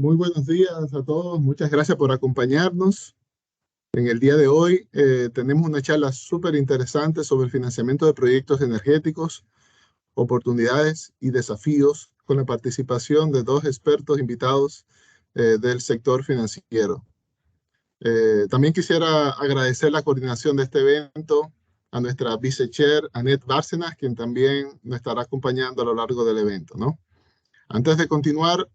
Muy buenos días a todos. Muchas gracias por acompañarnos. En el día de hoy tenemos una charla súper interesante sobre el financiamiento de proyectos energéticos, oportunidades y desafíos con la participación de dos expertos invitados del sector financiero. También quisiera agradecer la coordinación de este evento a nuestra vice-chair, Annette Bárcenas, quien también nos estará acompañando a lo largo del evento, ¿no? Antes de continuar,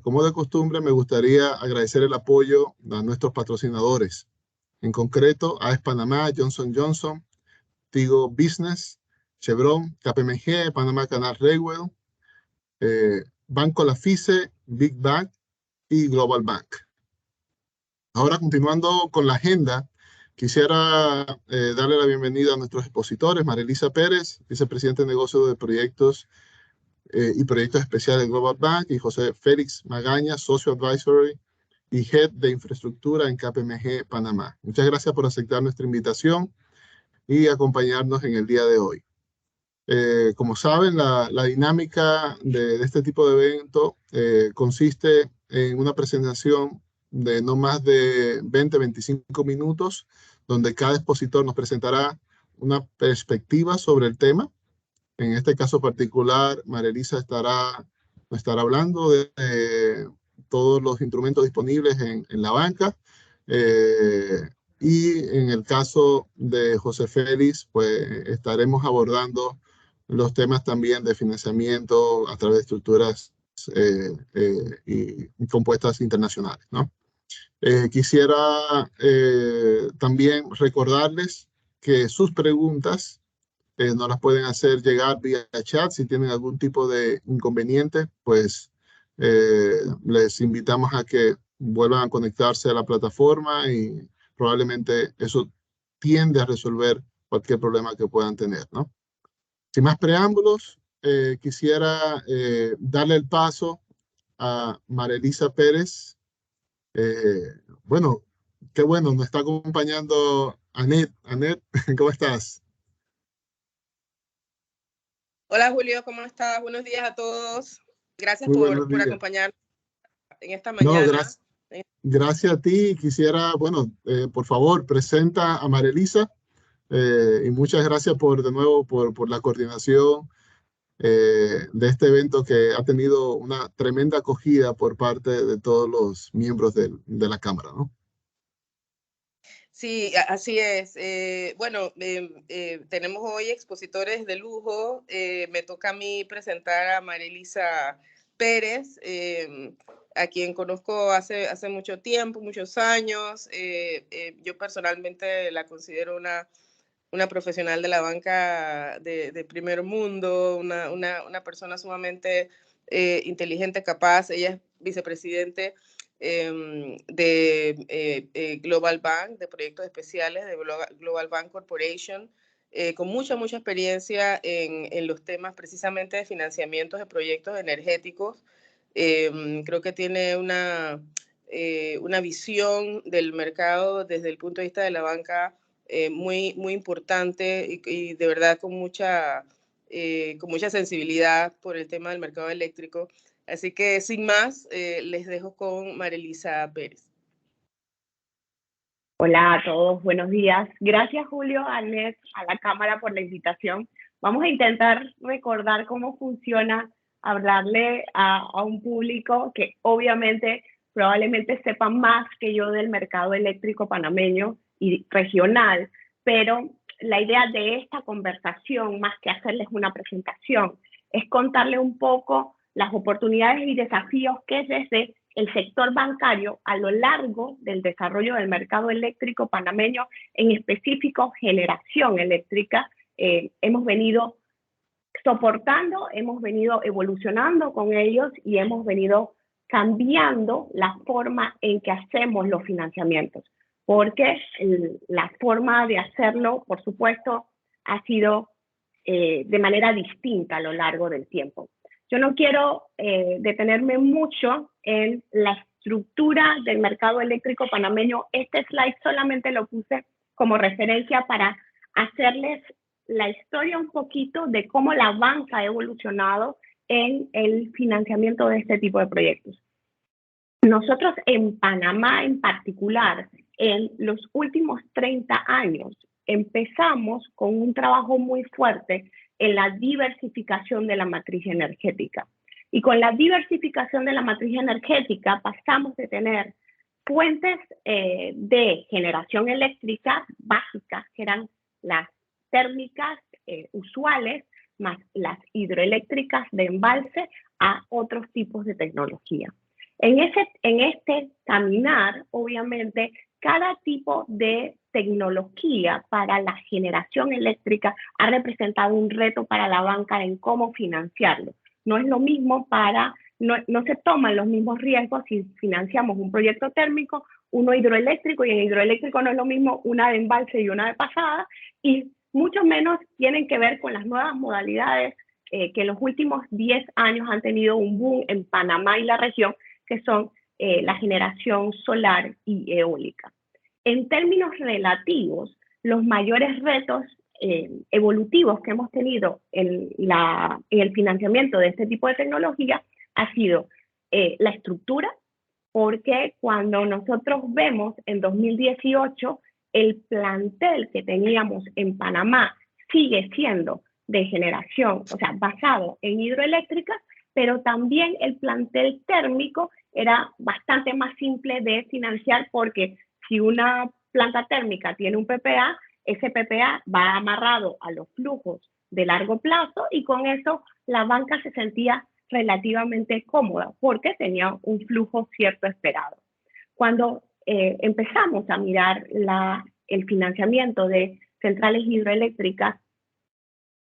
como de costumbre, me gustaría agradecer el apoyo a nuestros patrocinadores, en concreto a Panamá, Johnson Johnson, Tigo Business, Chevron, KPMG, Panamá Canal Railway, Banco Lafice, Big Bank y Global Bank. Ahora, continuando con la agenda, quisiera darle la bienvenida a nuestros expositores, Marilisa Pérez, vicepresidente de negocios de proyectos y proyectos especiales de Global Bank, y José Félix Magaña, socio advisory y head de infraestructura en KPMG Panamá. Muchas gracias por aceptar nuestra invitación y acompañarnos en el día de hoy. Como saben, la dinámica de este tipo de evento consiste en una presentación de no más de 20-25 minutos, donde cada expositor nos presentará una perspectiva sobre el tema. En este caso particular, Marilisa estará hablando de todos los instrumentos disponibles en la banca. eh, y en el caso de José Félix, pues estaremos abordando los temas también de financiamiento a través de estructuras y compuestas internacionales, ¿no? Quisiera también recordarles que sus preguntas nos las pueden hacer llegar vía chat. Si tienen algún tipo de inconveniente, pues les invitamos a que vuelvan a conectarse a la plataforma y probablemente eso tiende a resolver cualquier problema que puedan tener, ¿no? Sin más preámbulos, quisiera darle el paso a Marilisa Pérez. Bueno, qué bueno, nos está acompañando Annette. Annette, ¿cómo estás? Hola Julio, ¿cómo estás? Buenos días a todos. Gracias Muy buenos por días. acompañarnos en esta No, mañana. gracias a ti. Quisiera, bueno, por favor, presenta a Marilisa y muchas gracias de nuevo por la coordinación de este evento que ha tenido una tremenda acogida por parte de todos los miembros de la Cámara, ¿no? Sí, así es. Tenemos hoy expositores de lujo. Me toca a mí presentar a Marilisa Pérez, a quien conozco hace mucho tiempo, muchos años. Yo personalmente la considero una profesional de la banca de primer mundo, una persona sumamente inteligente, capaz. Ella es vicepresidente de Global Bank, de proyectos especiales de Global Bank Corporation, con mucha experiencia en los temas precisamente de financiamientos de proyectos energéticos. Creo que tiene una visión del mercado desde el punto de vista de la banca muy importante y de verdad con mucha sensibilidad por el tema del mercado eléctrico. Así que sin más, les dejo con Marilisa Pérez. Hola a todos, buenos días. Gracias Julio, Annette, a la Cámara por la invitación. Vamos a intentar recordar cómo funciona hablarle a un público que obviamente probablemente sepa más que yo del mercado eléctrico panameño y regional, pero la idea de esta conversación, más que hacerles una presentación, es contarle un poco las oportunidades y desafíos que desde el sector bancario a lo largo del desarrollo del mercado eléctrico panameño, en específico generación eléctrica, hemos venido soportando, hemos venido evolucionando con ellos y hemos venido cambiando la forma en que hacemos los financiamientos, porque la forma de hacerlo, por supuesto, ha sido de manera distinta a lo largo del tiempo. Yo no quiero detenerme mucho en la estructura del mercado eléctrico panameño. Este slide solamente lo puse como referencia para hacerles la historia un poquito de cómo la banca ha evolucionado en el financiamiento de este tipo de proyectos. Nosotros en Panamá en particular, en los últimos 30 años, empezamos con un trabajo muy fuerte en la diversificación de la matriz energética. Y con la diversificación de la matriz energética pasamos de tener fuentes de generación eléctrica básicas, que eran las térmicas usuales, más las hidroeléctricas de embalse, a otros tipos de tecnología. En este caminar, obviamente, cada tipo de tecnología para la generación eléctrica ha representado un reto para la banca en cómo financiarlo. No es lo mismo no se toman los mismos riesgos si financiamos un proyecto térmico, uno hidroeléctrico, y en hidroeléctrico no es lo mismo una de embalse y una de pasada, y mucho menos tienen que ver con las nuevas modalidades que en los últimos 10 años han tenido un boom en Panamá y la región, que son la generación solar y eólica. En términos relativos, los mayores retos evolutivos que hemos tenido en el financiamiento de este tipo de tecnología ha sido la estructura, porque cuando nosotros vemos en 2018 el plantel que teníamos en Panamá sigue siendo de generación, o sea, basado en hidroeléctricas, pero también el plantel térmico era bastante más simple de financiar, porque si una planta térmica tiene un PPA, ese PPA va amarrado a los flujos de largo plazo, y con eso la banca se sentía relativamente cómoda porque tenía un flujo cierto esperado. Cuando empezamos a mirar el financiamiento de centrales hidroeléctricas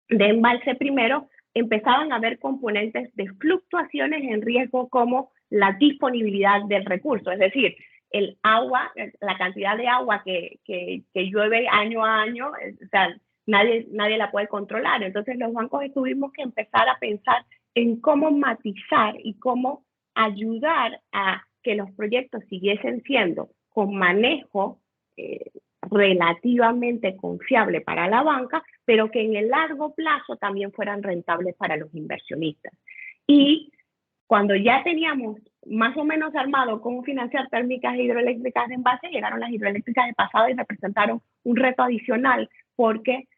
de embalse primero, empezaban a haber componentes de fluctuaciones en riesgo como la disponibilidad del recurso, es decir, el agua, la cantidad de agua que llueve año a año, o sea, nadie la puede controlar. Entonces los bancos tuvimos que empezar a pensar en cómo matizar y cómo ayudar a que los proyectos siguiesen siendo con manejo relativamente confiable para la banca, pero que en el largo plazo también fueran rentables para los inversionistas. Y cuando ya teníamos más o menos armado cómo financiar térmicas e hidroeléctricas de envase, llegaron las hidroeléctricas de pasada y representaron un reto adicional, porque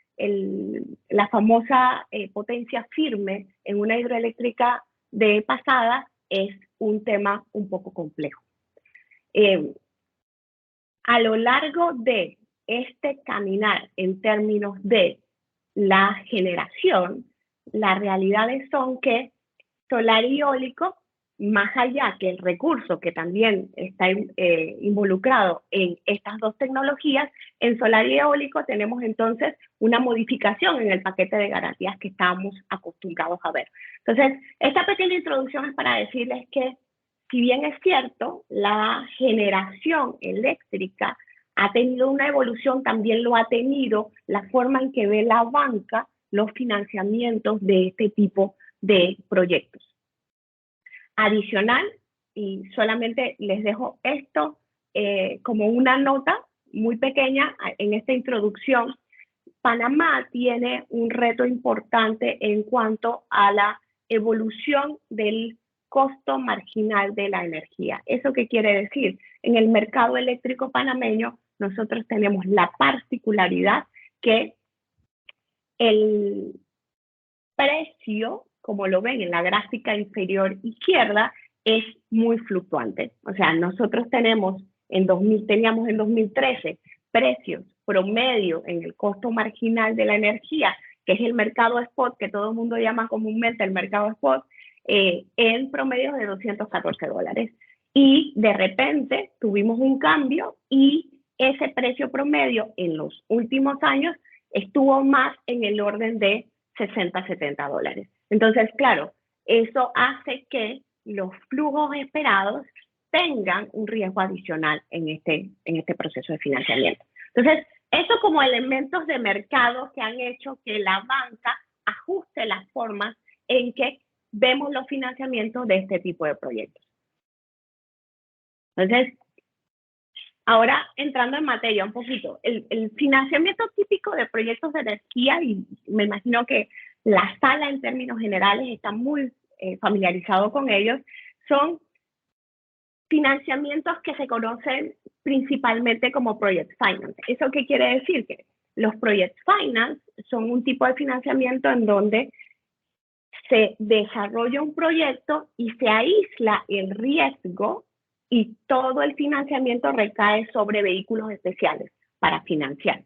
la famosa potencia firme en una hidroeléctrica de pasada es un tema un poco complejo. A lo largo de este caminar en términos de la generación, las realidades son que solar y eólico, más allá que el recurso que también está involucrado en estas dos tecnologías, en solar y eólico tenemos entonces una modificación en el paquete de garantías que estábamos acostumbrados a ver. Entonces, esta pequeña introducción es para decirles que, si bien es cierto, la generación eléctrica ha tenido una evolución, también lo ha tenido la forma en que ve la banca los financiamientos de este tipo de proyectos. Adicional, y solamente les dejo esto como una nota muy pequeña en esta introducción, Panamá tiene un reto importante en cuanto a la evolución del costo marginal de la energía. ¿Eso qué quiere decir? En el mercado eléctrico panameño nosotros tenemos la particularidad que el precio, como lo ven en la gráfica inferior izquierda, es muy fluctuante. O sea, nosotros teníamos en 2013 precios promedio en el costo marginal de la energía, que es el mercado spot, que todo el mundo llama comúnmente el mercado spot, en promedio de $214. Y de repente tuvimos un cambio y ese precio promedio en los últimos años estuvo más en el orden de $60, $70. Entonces, claro, eso hace que los flujos esperados tengan un riesgo adicional en este proceso de financiamiento. Entonces, eso como elementos de mercado que han hecho que la banca ajuste las formas en que vemos los financiamientos de este tipo de proyectos. Entonces, ahora entrando en materia un poquito, el financiamiento típico de proyectos de energía, y me imagino que la sala en términos generales está muy familiarizado con ellos, son financiamientos que se conocen principalmente como Project Finance. ¿Eso qué quiere decir? Que los Project Finance son un tipo de financiamiento en donde se desarrolla un proyecto y se aísla el riesgo y todo el financiamiento recae sobre vehículos especiales para financiar.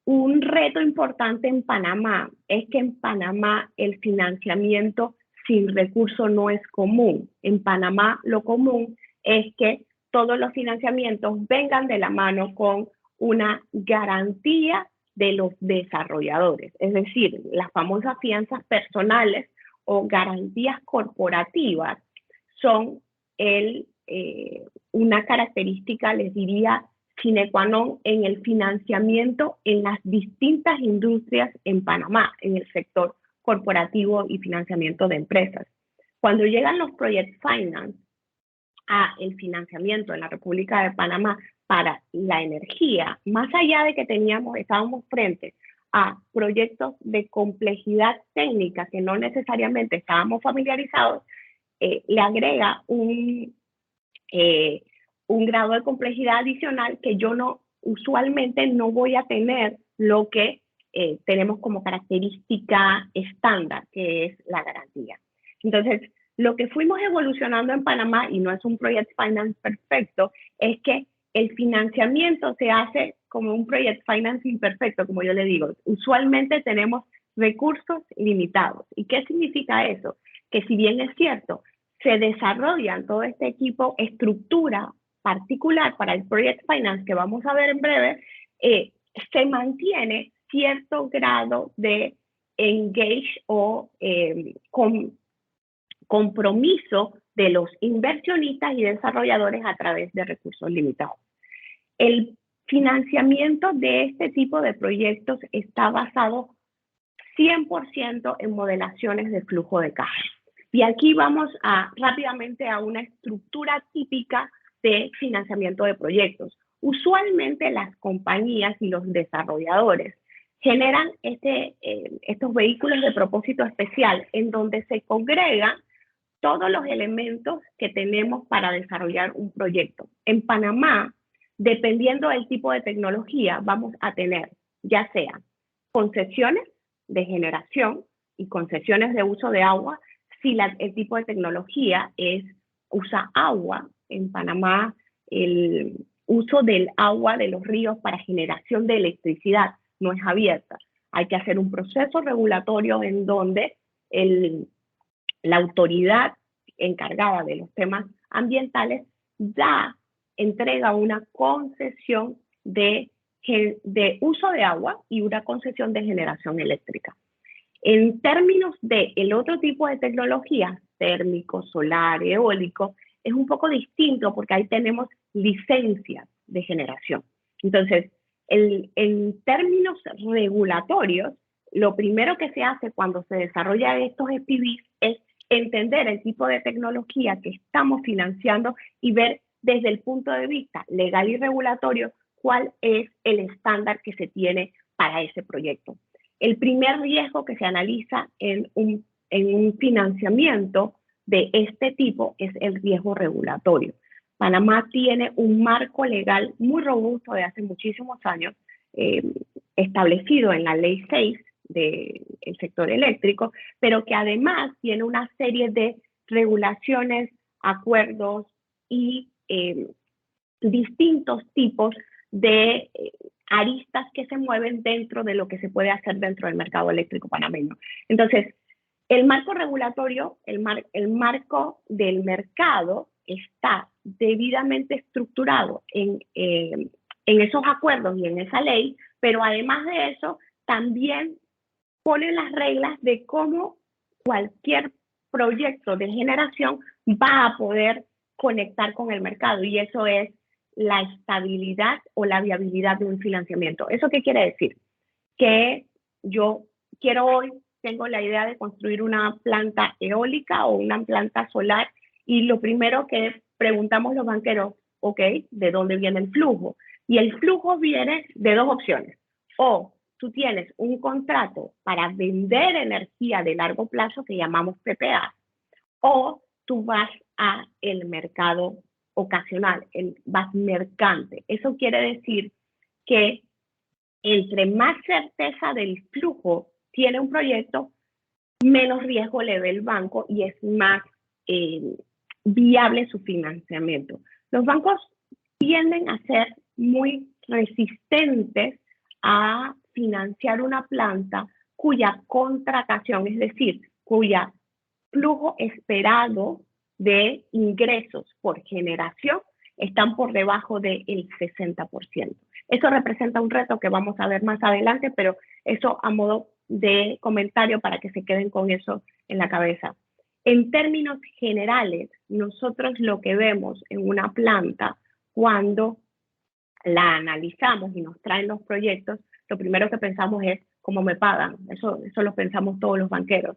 Un reto importante en Panamá es que en Panamá el financiamiento sin recursos no es común. En Panamá lo común es que todos los financiamientos vengan de la mano con una garantía de los desarrolladores, es decir, las famosas fianzas personales o garantías corporativas son una característica, les diría, sine qua non en el financiamiento en las distintas industrias en Panamá, en el sector corporativo y financiamiento de empresas. Cuando llegan los Project Finance a el financiamiento en la República de Panamá para la energía, más allá de que estábamos frente a proyectos de complejidad técnica que no necesariamente estábamos familiarizados, le agrega un grado de complejidad adicional que yo usualmente no voy a tener lo que tenemos como característica estándar, que es la garantía. Entonces, lo que fuimos evolucionando en Panamá, y no es un Project Finance perfecto, es que el financiamiento se hace como un Project Finance imperfecto, como yo le digo. Usualmente tenemos recursos limitados. ¿Y qué significa eso? Que si bien es cierto, se desarrollan todo este equipo, estructura particular para el Project Finance que vamos a ver en breve, se mantiene cierto grado de engage o compromiso de los inversionistas y desarrolladores a través de recursos limitados. El financiamiento de este tipo de proyectos está basado 100% en modelaciones de flujo de caja. Y aquí vamos rápidamente a una estructura típica de financiamiento de proyectos. Usualmente las compañías y los desarrolladores generan estos vehículos de propósito especial en donde se congregan todos los elementos que tenemos para desarrollar un proyecto. En Panamá, dependiendo del tipo de tecnología, vamos a tener ya sea concesiones de generación y concesiones de uso de agua. Si el tipo de tecnología usa agua, en Panamá el uso del agua de los ríos para generación de electricidad no es abierta. Hay que hacer un proceso regulatorio en donde la autoridad encargada de los temas ambientales entrega una concesión de uso de agua y una concesión de generación eléctrica. En términos del otro tipo de tecnologías, térmico, solar, eólico, es un poco distinto porque ahí tenemos licencias de generación. Entonces, en términos regulatorios, lo primero que se hace cuando se desarrolla estos SPVs es entender el tipo de tecnología que estamos financiando y ver desde el punto de vista legal y regulatorio cuál es el estándar que se tiene para ese proyecto. El primer riesgo que se analiza en un financiamiento de este tipo es el riesgo regulatorio. Panamá tiene un marco legal muy robusto de hace muchísimos años, establecido en la Ley 6 del sector eléctrico, pero que además tiene una serie de regulaciones, acuerdos y distintos tipos de aristas que se mueven dentro de lo que se puede hacer dentro del mercado eléctrico panameño. Entonces, el marco regulatorio, el marco del mercado está debidamente estructurado en esos acuerdos y en esa ley, pero además de eso, también pone las reglas de cómo cualquier proyecto de generación va a poder conectar con el mercado, y eso es la estabilidad o la viabilidad de un financiamiento. ¿Eso qué quiere decir? Que yo tengo la idea de construir una planta eólica o una planta solar, y lo primero que preguntamos los banqueros, ok, ¿de dónde viene el flujo? Y el flujo viene de dos opciones. O tú tienes un contrato para vender energía de largo plazo que llamamos PPA, o tú vas a el mercado ocasional, el VAS mercante. Eso quiere decir que entre más certeza del flujo tiene un proyecto, menos riesgo le ve el banco y es más viable su financiamiento. Los bancos tienden a ser muy resistentes a financiar una planta cuya contratación, es decir, cuya flujo esperado de ingresos por generación están por debajo del 60%. Eso representa un reto que vamos a ver más adelante, pero eso a modo de comentario para que se queden con eso en la cabeza. En términos generales, nosotros lo que vemos en una planta cuando la analizamos y nos traen los proyectos, lo primero que pensamos es cómo me pagan. Eso lo pensamos todos los banqueros.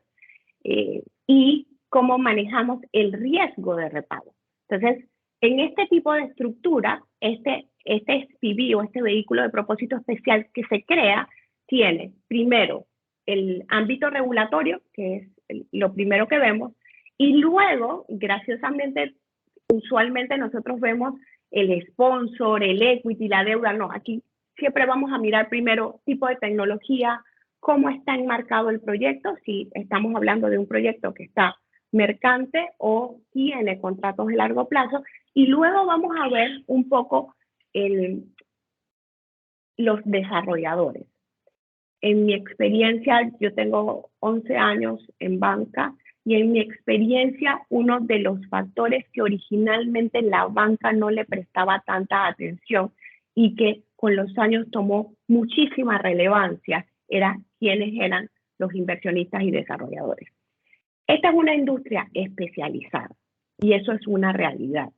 Y cómo manejamos el riesgo de repago. Entonces, en este tipo de estructura, este SPV o este vehículo de propósito especial que se crea, tiene primero el ámbito regulatorio, que es lo primero que vemos, y luego, graciosamente, usualmente nosotros vemos el sponsor, el equity, la deuda. No, aquí siempre vamos a mirar primero tipo de tecnología, cómo está enmarcado el proyecto, si estamos hablando de un proyecto que está mercante o tiene contratos de largo plazo, y luego vamos a ver un poco los desarrolladores. En mi experiencia, yo tengo 11 años en banca, y en mi experiencia, uno de los factores que originalmente la banca no le prestaba tanta atención y que con los años tomó muchísima relevancia era quiénes eran los inversionistas y desarrolladores. Esta es una industria especializada y eso es una realidad.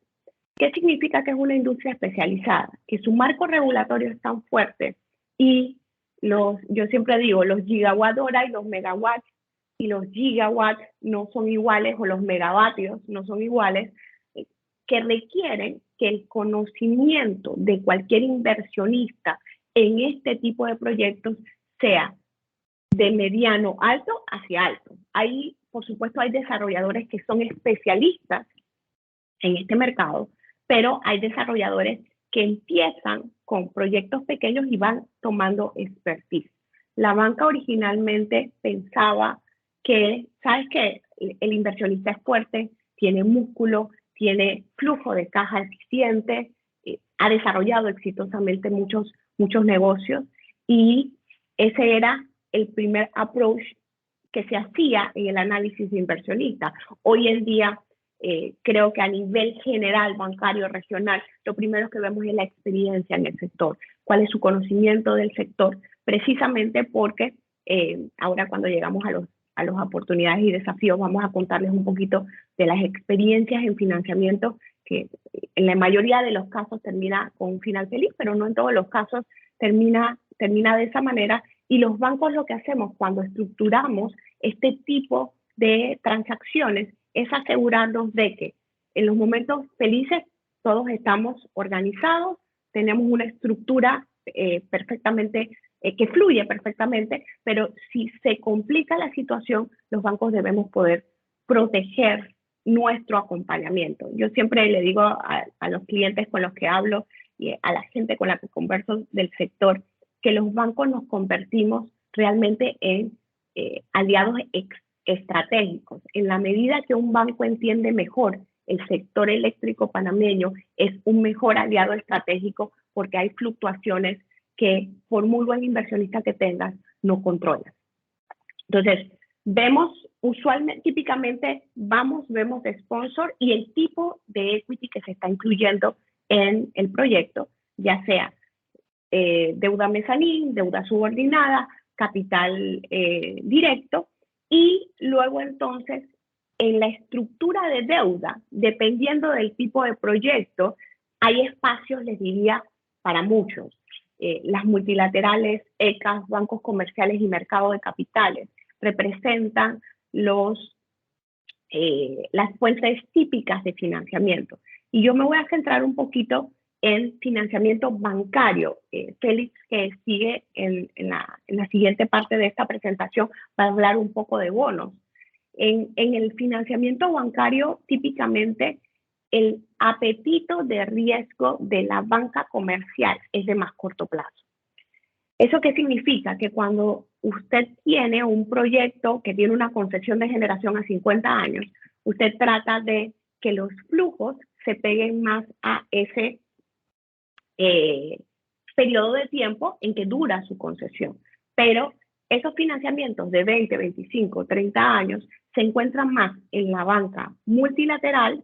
¿Qué significa que es una industria especializada? Que su marco regulatorio es tan fuerte y yo siempre digo, los gigawatt hora y los megawatts y los gigawatts no son iguales, o los megavatios no son iguales, que requieren que el conocimiento de cualquier inversionista en este tipo de proyectos sea de mediano alto hacia alto. Ahí, por supuesto, hay desarrolladores que son especialistas en este mercado, pero hay desarrolladores que empiezan con proyectos pequeños y van tomando expertise. La banca originalmente pensaba que, ¿sabes qué? El inversionista es fuerte, tiene músculo, tiene flujo de caja eficiente, ha desarrollado exitosamente muchos negocios, y ese era el primer approach que se hacía en el análisis de inversionista. Hoy en día, creo que a nivel general, bancario, regional, lo primero que vemos es la experiencia en el sector, cuál es su conocimiento del sector, precisamente porque ahora cuando llegamos a las oportunidades y desafíos, vamos a contarles un poquito de las experiencias en financiamiento, que en la mayoría de los casos termina con un final feliz, pero no en todos los casos termina de esa manera. Y los bancos, lo que hacemos cuando estructuramos este tipo de transacciones es asegurarnos de que en los momentos felices todos estamos organizados, tenemos una estructura perfectamente que fluye perfectamente, pero si se complica la situación, los bancos debemos poder proteger nuestro acompañamiento. Yo siempre le digo a los clientes con los que hablo y a la gente con la que converso del sector, que los bancos nos convertimos realmente en aliados estratégicos. En la medida que un banco entiende mejor el sector eléctrico panameño, es un mejor aliado estratégico, porque hay fluctuaciones que, por muy buen inversionista que tengas, no controlas. Entonces, vemos usualmente, típicamente, vemos sponsor y el tipo de equity que se está incluyendo en el proyecto, ya sea deuda mezanín, deuda subordinada, capital directo, y luego entonces en la estructura de deuda, dependiendo del tipo de proyecto, hay espacios, les diría, para muchos. Las multilaterales, ECAs, bancos comerciales y mercado de capitales representan las fuentes típicas de financiamiento. Y yo me voy a centrar un poquito en financiamiento bancario. Félix, que sigue en la siguiente parte de esta presentación, va a hablar un poco de bonos. En el financiamiento bancario, típicamente, el apetito de riesgo de la banca comercial es de más corto plazo. ¿Eso qué significa? Que cuando usted tiene un proyecto que tiene una concesión de generación a 50 años, usted trata de que los flujos se peguen más a ese periodo de tiempo en que dura su concesión. Pero esos financiamientos de 20, 25, 30 años se encuentran más en la banca multilateral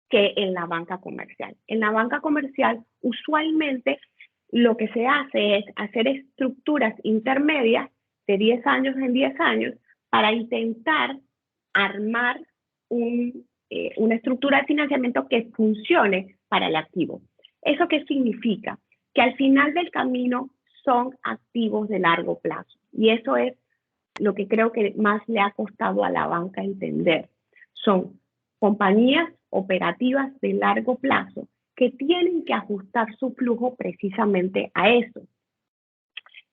que en la banca comercial. En la banca comercial, usualmente, lo que se hace es hacer estructuras intermedias de 10 años en 10 años para intentar armar una estructura de financiamiento que funcione para el activo. ¿Eso qué significa? Que al final del camino son activos de largo plazo. Y eso es lo que creo que más le ha costado a la banca entender. Son compañías operativas de largo plazo que tienen que ajustar su flujo precisamente a eso.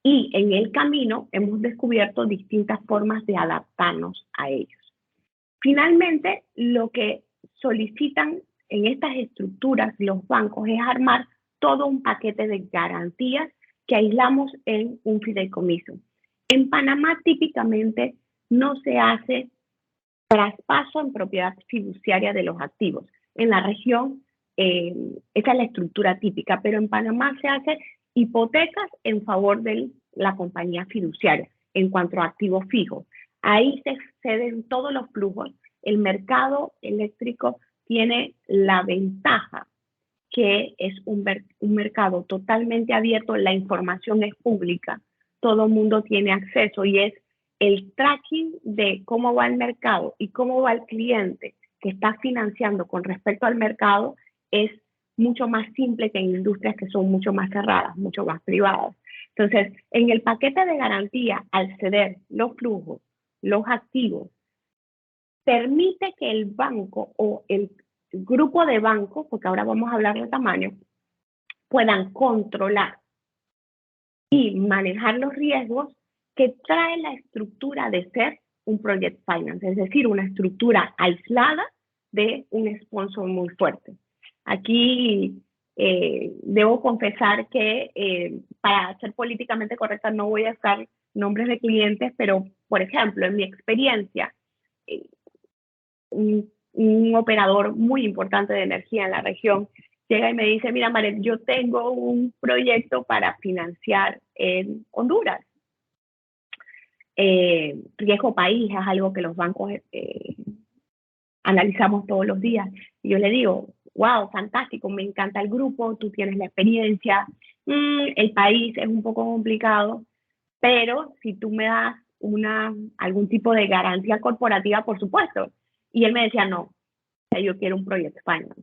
Y en el camino hemos descubierto distintas formas de adaptarnos a ellos. Finalmente, lo que solicitan en estas estructuras los bancos es armar todo un paquete de garantías que aislamos en un fideicomiso. En Panamá típicamente no se hace traspaso en propiedad fiduciaria de los activos. En la región, esa es la estructura típica, pero en Panamá se hace hipotecas en favor de la compañía fiduciaria en cuanto a activos fijos. Ahí se ceden todos los flujos. El mercado eléctrico tiene la ventaja que es un mercado totalmente abierto, la información es pública, todo el mundo tiene acceso y es el tracking de cómo va el mercado y cómo va el cliente que está financiando con respecto al mercado es mucho más simple que en industrias que son mucho más cerradas, mucho más privadas. Entonces, en el paquete de garantía, al ceder los flujos, los activos, permite que el banco o el grupo de bancos, porque ahora vamos a hablar de tamaño, puedan controlar y manejar los riesgos que trae la estructura de ser un project finance, es decir, una estructura aislada de un sponsor muy fuerte. Aquí debo confesar que para ser políticamente correcta no voy a usar nombres de clientes, pero por ejemplo, en mi experiencia, un operador muy importante de energía en la región llega y me dice, mira, Maret, yo tengo un proyecto para financiar en Honduras. Riesgo país es algo que los bancos analizamos todos los días. Y yo le digo, wow, fantástico, me encanta el grupo, tú tienes la experiencia, el país es un poco complicado, pero si tú me das algún tipo de garantía corporativa, por supuesto. Y él me decía, no, yo quiero un project finance.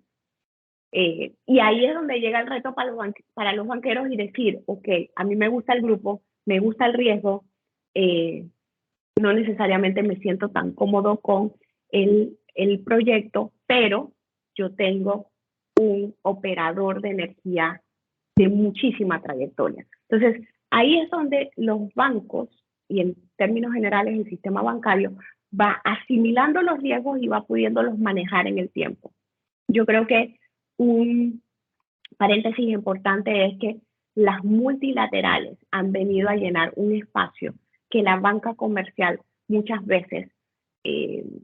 Y ahí es donde llega el reto para los banqueros y decir, ok, a mí me gusta el grupo, me gusta el riesgo, no necesariamente me siento tan cómodo con el proyecto, pero yo tengo un operador de energía de muchísima trayectoria. Entonces, ahí es donde los bancos, y en términos generales el sistema bancario, va asimilando los riesgos y va pudiéndolos manejar en el tiempo. Yo creo que un paréntesis importante es que las multilaterales han venido a llenar un espacio que la banca comercial muchas veces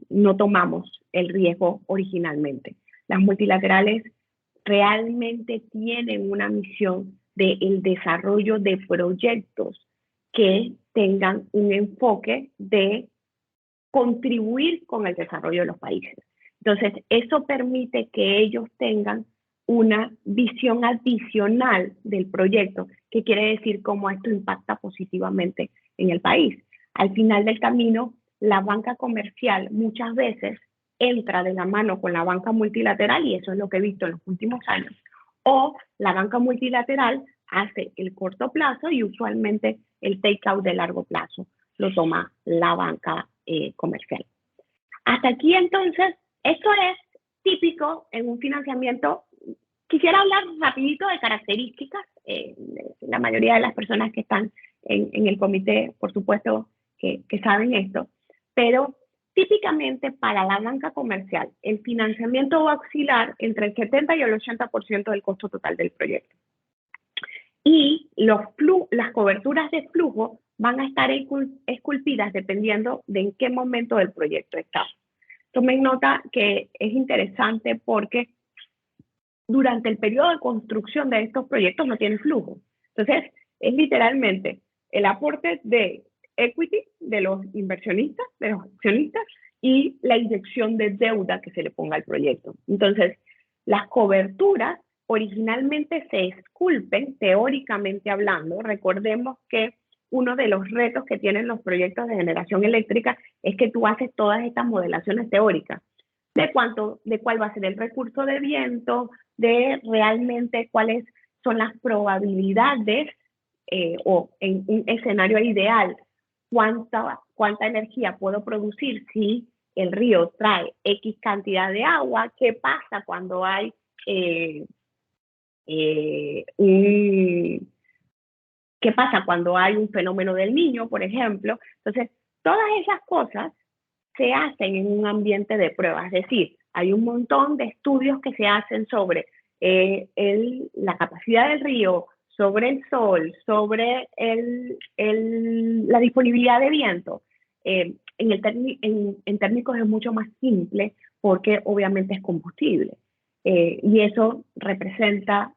no tomamos el riesgo originalmente. Las multilaterales realmente tienen una misión del desarrollo de proyectos que tengan un enfoque de contribuir con el desarrollo de los países. Entonces, eso permite que ellos tengan una visión adicional del proyecto, que quiere decir cómo esto impacta positivamente en el país. Al final del camino, la banca comercial muchas veces entra de la mano con la banca multilateral, y eso es lo que he visto en los últimos años, o la banca multilateral hace el corto plazo y usualmente el take-out de largo plazo lo toma la banca comercial. Hasta aquí entonces, esto es típico en un financiamiento. Quisiera hablar rapidito de características. La mayoría de las personas que están en el comité, por supuesto, que saben esto, pero Típicamente para la banca comercial, el financiamiento va a oscilar entre el 70 y el 80% del costo total del proyecto. Y las coberturas de flujo van a estar esculpidas dependiendo de en qué momento del proyecto está. Tomen nota que es interesante porque durante el periodo de construcción de estos proyectos no tiene flujo. Entonces, es literalmente el aporte de equity de los inversionistas, de los accionistas, y la inyección de deuda que se le ponga al proyecto. Entonces, las coberturas originalmente se esculpen, teóricamente hablando. Recordemos que uno de los retos que tienen los proyectos de generación eléctrica es que tú haces todas estas modelaciones teóricas de cuál va a ser el recurso de viento, de realmente cuáles son las probabilidades o en un escenario ideal, cuánta energía puedo producir si el río trae X cantidad de agua, qué pasa cuando hay ¿qué pasa cuando hay un fenómeno del Niño, por ejemplo? Entonces, todas esas cosas se hacen en un ambiente de pruebas, es decir, hay un montón de estudios que se hacen sobre la capacidad del río, sobre el sol, sobre la disponibilidad de viento. En térmicos es mucho más simple porque obviamente es combustible. Y eso representa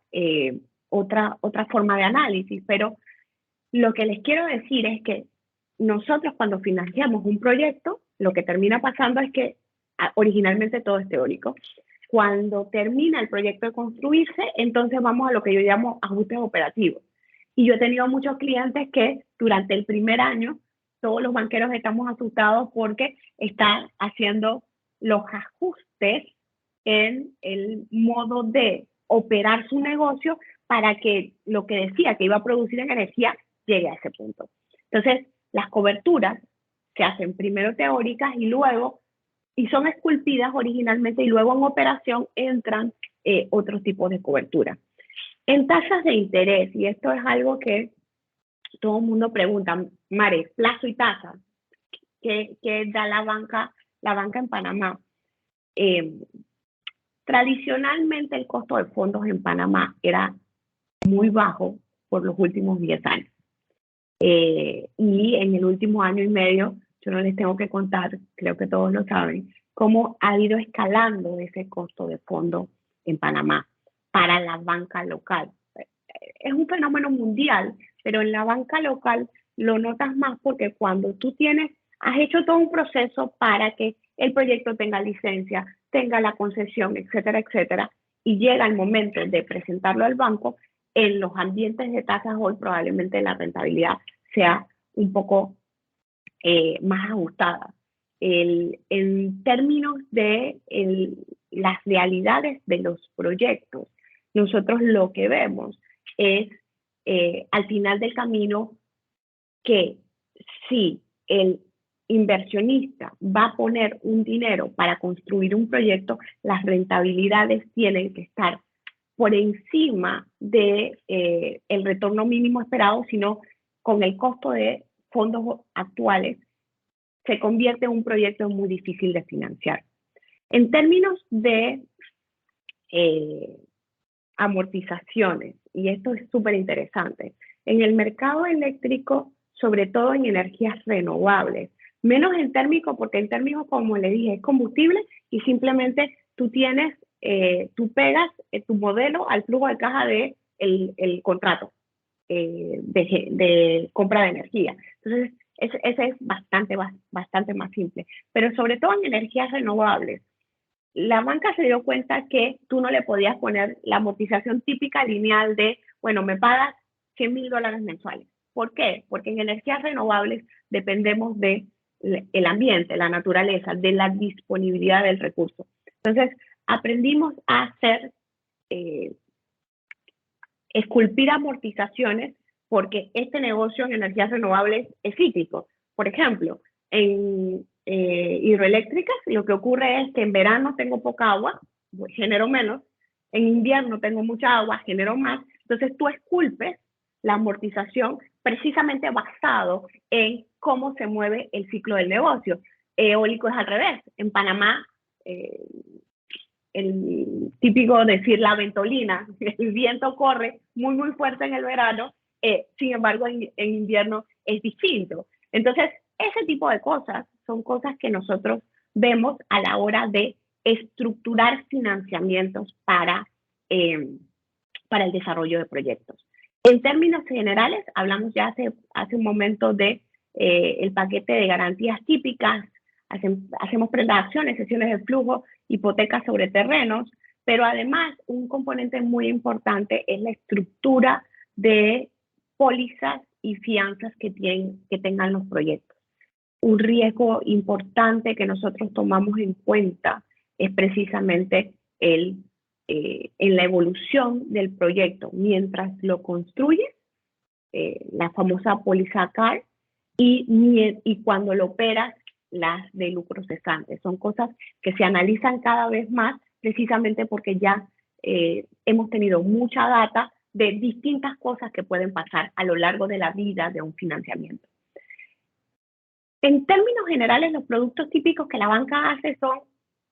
otra forma de análisis, pero lo que les quiero decir es que nosotros cuando financiamos un proyecto, lo que termina pasando es que originalmente todo es teórico. Cuando termina el proyecto de construirse, entonces vamos a lo que yo llamo ajustes operativos. Y yo he tenido muchos clientes que durante el primer año, todos los banqueros estamos asustados porque están haciendo los ajustes en el modo de operar su negocio para que lo que decía que iba a producir en energía llegue a ese punto. Entonces, las coberturas se hacen primero teóricas y son esculpidas originalmente y luego en operación entran otros tipos de cobertura. En tasas de interés, y esto es algo que todo el mundo pregunta, Mare, plazo y tasa, ¿qué da la banca en Panamá? Tradicionalmente el costo de fondos en Panamá era muy bajo por los últimos 10 años. Y en el último año y medio, yo no les tengo que contar, creo que todos lo saben, cómo ha ido escalando ese costo de fondo en Panamá para la banca local. Es un fenómeno mundial, pero en la banca local lo notas más porque cuando tú has hecho todo un proceso para que el proyecto tenga licencia, tenga la concesión, etcétera, etcétera, y llega el momento de presentarlo al banco, en los ambientes de tasas hoy probablemente la rentabilidad sea un poco más ajustada. En términos de las realidades de los proyectos, nosotros lo que vemos es al final del camino que si el inversionista va a poner un dinero para construir un proyecto, las rentabilidades tienen que estar por encima de el retorno mínimo esperado, sino con el costo de fondos actuales se convierte en un proyecto muy difícil de financiar. En términos de amortizaciones, y esto es súper interesante, en el mercado eléctrico, sobre todo en energías renovables, menos en térmico, porque en térmico, como le dije, es combustible y simplemente tú pegas tu modelo al flujo de caja del el contrato de compra de energía. Entonces, ese es bastante más simple. Pero sobre todo en energías renovables, la banca se dio cuenta que tú no le podías poner la amortización típica lineal de, bueno, me pagas $100,000 mensuales. ¿Por qué? Porque en energías renovables dependemos del ambiente, la naturaleza, de la disponibilidad del recurso. Entonces, aprendimos a hacer, esculpir amortizaciones porque este negocio en energías renovables es cíclico. Por ejemplo, en hidroeléctricas lo que ocurre es que en verano tengo poca agua, genero menos, en invierno tengo mucha agua, genero más, entonces tú esculpes la amortización precisamente basado en cómo se mueve el ciclo del negocio. Eólico es al revés. En Panamá, el típico decir la ventolina, el viento corre muy fuerte en el verano, sin embargo en invierno es distinto. Entonces, ese tipo de cosas son cosas que nosotros vemos a la hora de estructurar financiamientos para el desarrollo de proyectos. En términos generales, hablamos ya hace un momento de el paquete de garantías típicas, hacemos transacciones, sesiones de flujo, hipotecas sobre terrenos, pero además un componente muy importante es la estructura de pólizas y fianzas que tengan los proyectos. Un riesgo importante que nosotros tomamos en cuenta es precisamente en la evolución del proyecto mientras lo construyes, la famosa póliza CAR, y cuando lo operas, las de lucro cesante. Son cosas que se analizan cada vez más precisamente porque ya hemos tenido mucha data de distintas cosas que pueden pasar a lo largo de la vida de un financiamiento. En términos generales, los productos típicos que la banca hace son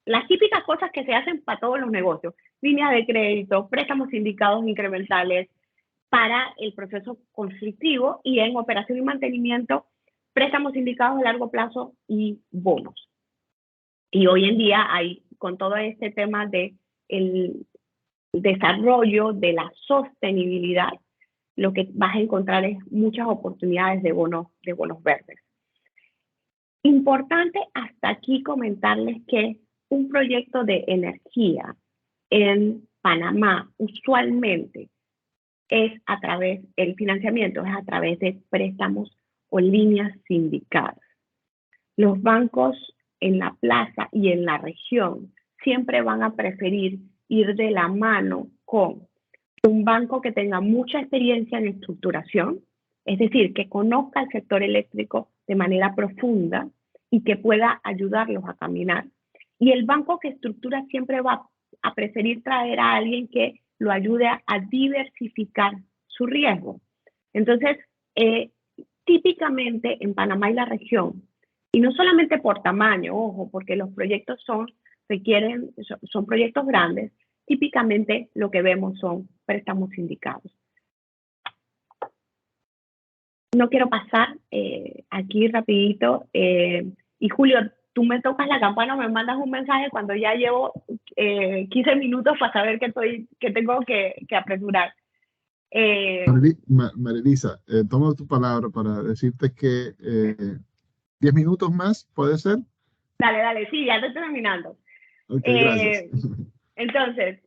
las típicas cosas que se hacen para todos los negocios: líneas de crédito, préstamos sindicados incrementales para el proceso constructivo, y en operación y mantenimiento, préstamos sindicados a largo plazo y bonos. Y hoy en día con todo este tema de el desarrollo de la sostenibilidad, lo que vas a encontrar es muchas oportunidades de bonos verdes. Importante hasta aquí comentarles que un proyecto de energía en Panamá usualmente el financiamiento es a través de préstamos o líneas sindicadas. Los bancos en la plaza y en la región siempre van a preferir ir de la mano con un banco que tenga mucha experiencia en estructuración, es decir, que conozca el sector eléctrico de manera profunda y que pueda ayudarlos a caminar. Y el banco que estructura siempre va a preferir traer a alguien que lo ayude a diversificar su riesgo. Entonces, típicamente en Panamá y la región, y no solamente por tamaño, ojo, porque los proyectos son proyectos grandes, típicamente lo que vemos son préstamos sindicados. No quiero pasar aquí rapidito, y Julio, tú me tocas la campana o me mandas un mensaje cuando ya llevo 15 minutos para saber que tengo que apresurar. Marilisa, tomo tu palabra para decirte que 10 minutos más, ¿puede ser? Dale, sí, ya te estoy terminando. Ok, gracias. Entonces,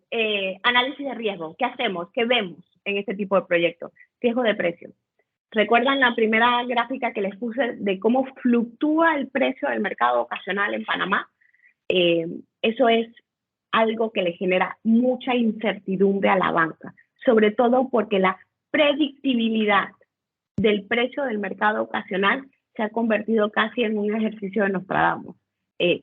análisis de riesgo. ¿Qué hacemos? ¿Qué vemos en este tipo de proyectos? Riesgo de precio. ¿Recuerdan la primera gráfica que les puse de cómo fluctúa el precio del mercado ocasional en Panamá? Eso es algo que le genera mucha incertidumbre a la banca, sobre todo porque la predictibilidad del precio del mercado ocasional se ha convertido casi en un ejercicio de Nostradamus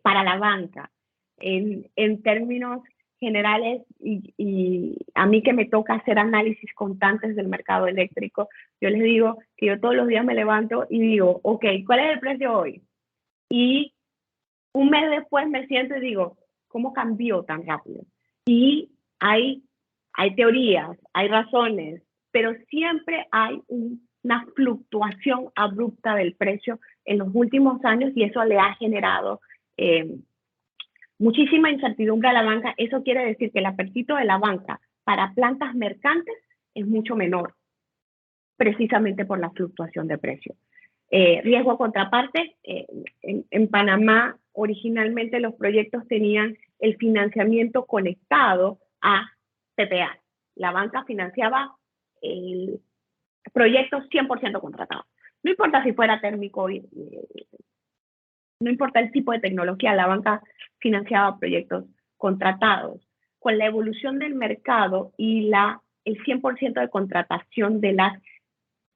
para la banca. En términos generales, y a mí que me toca hacer análisis constantes del mercado eléctrico, yo les digo que yo todos los días me levanto y digo, ok, ¿cuál es el precio hoy? Y un mes después me siento y digo, ¿cómo cambió tan rápido? Y hay teorías, hay razones, pero siempre hay una fluctuación abrupta del precio en los últimos años, y eso le ha generado muchísima incertidumbre a la banca. Eso quiere decir que el apetito de la banca para plantas mercantes es mucho menor, precisamente por la fluctuación de precio. Riesgo contraparte, en Panamá originalmente los proyectos tenían el financiamiento conectado a PPA. La banca financiaba proyectos 100% contratados. No importa si fuera térmico, no importa el tipo de tecnología, la banca financiaba proyectos contratados. Con la evolución del mercado y el 100% de contratación de las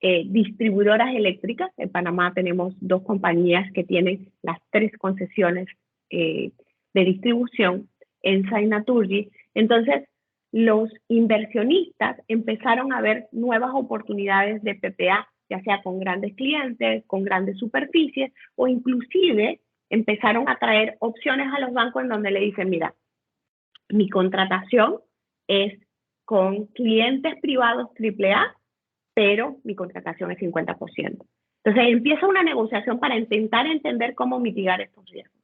distribuidoras eléctricas, en Panamá tenemos 2 compañías que tienen las 3 concesiones de distribución, ENSA y Naturgy. Entonces, los inversionistas empezaron a ver nuevas oportunidades de PPA, ya sea con grandes clientes, con grandes superficies, o inclusive empezaron a traer opciones a los bancos en donde le dicen, mira, mi contratación es con clientes privados AAA, pero mi contratación es 50%. Entonces empieza una negociación para intentar entender cómo mitigar estos riesgos.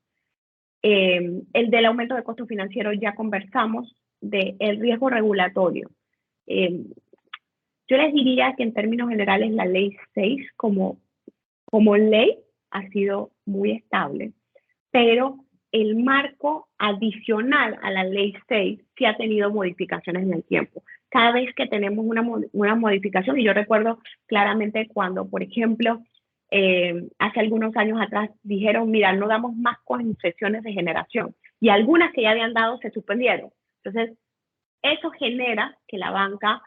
El del aumento de costos financieros ya conversamos, del riesgo regulatorio. Yo les diría que en términos generales la ley 6 como ley ha sido muy estable, pero el marco adicional a la ley 6 sí ha tenido modificaciones en el tiempo. Cada vez que tenemos una modificación, y yo recuerdo claramente cuando, por ejemplo, hace algunos años atrás dijeron, mira, no damos más concesiones de generación, y algunas que ya habían dado se suspendieron. Entonces, eso genera que la banca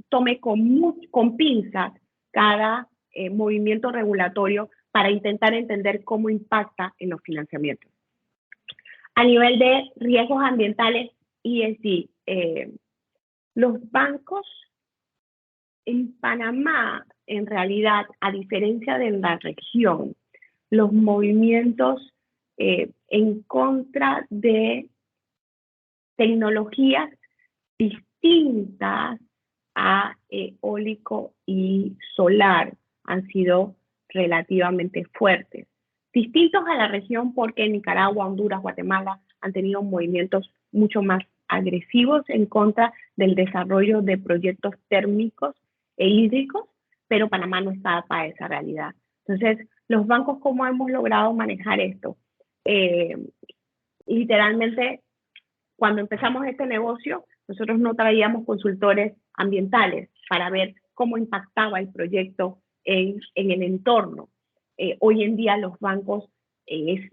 tome con pinzas cada movimiento regulatorio para intentar entender cómo impacta en los financiamientos. A nivel de riesgos ambientales, ESG, los bancos en Panamá, en realidad, a diferencia de la región, los movimientos en contra de tecnologías distintas a eólico y solar han sido relativamente fuertes. Distintos a la región porque Nicaragua, Honduras, Guatemala han tenido movimientos mucho más agresivos en contra del desarrollo de proyectos térmicos e hídricos, pero Panamá no está para esa realidad. Entonces, los bancos, ¿cómo hemos logrado manejar esto? Literalmente, cuando empezamos este negocio, nosotros no traíamos consultores ambientales para ver cómo impactaba el proyecto en el entorno. Hoy en día los bancos, si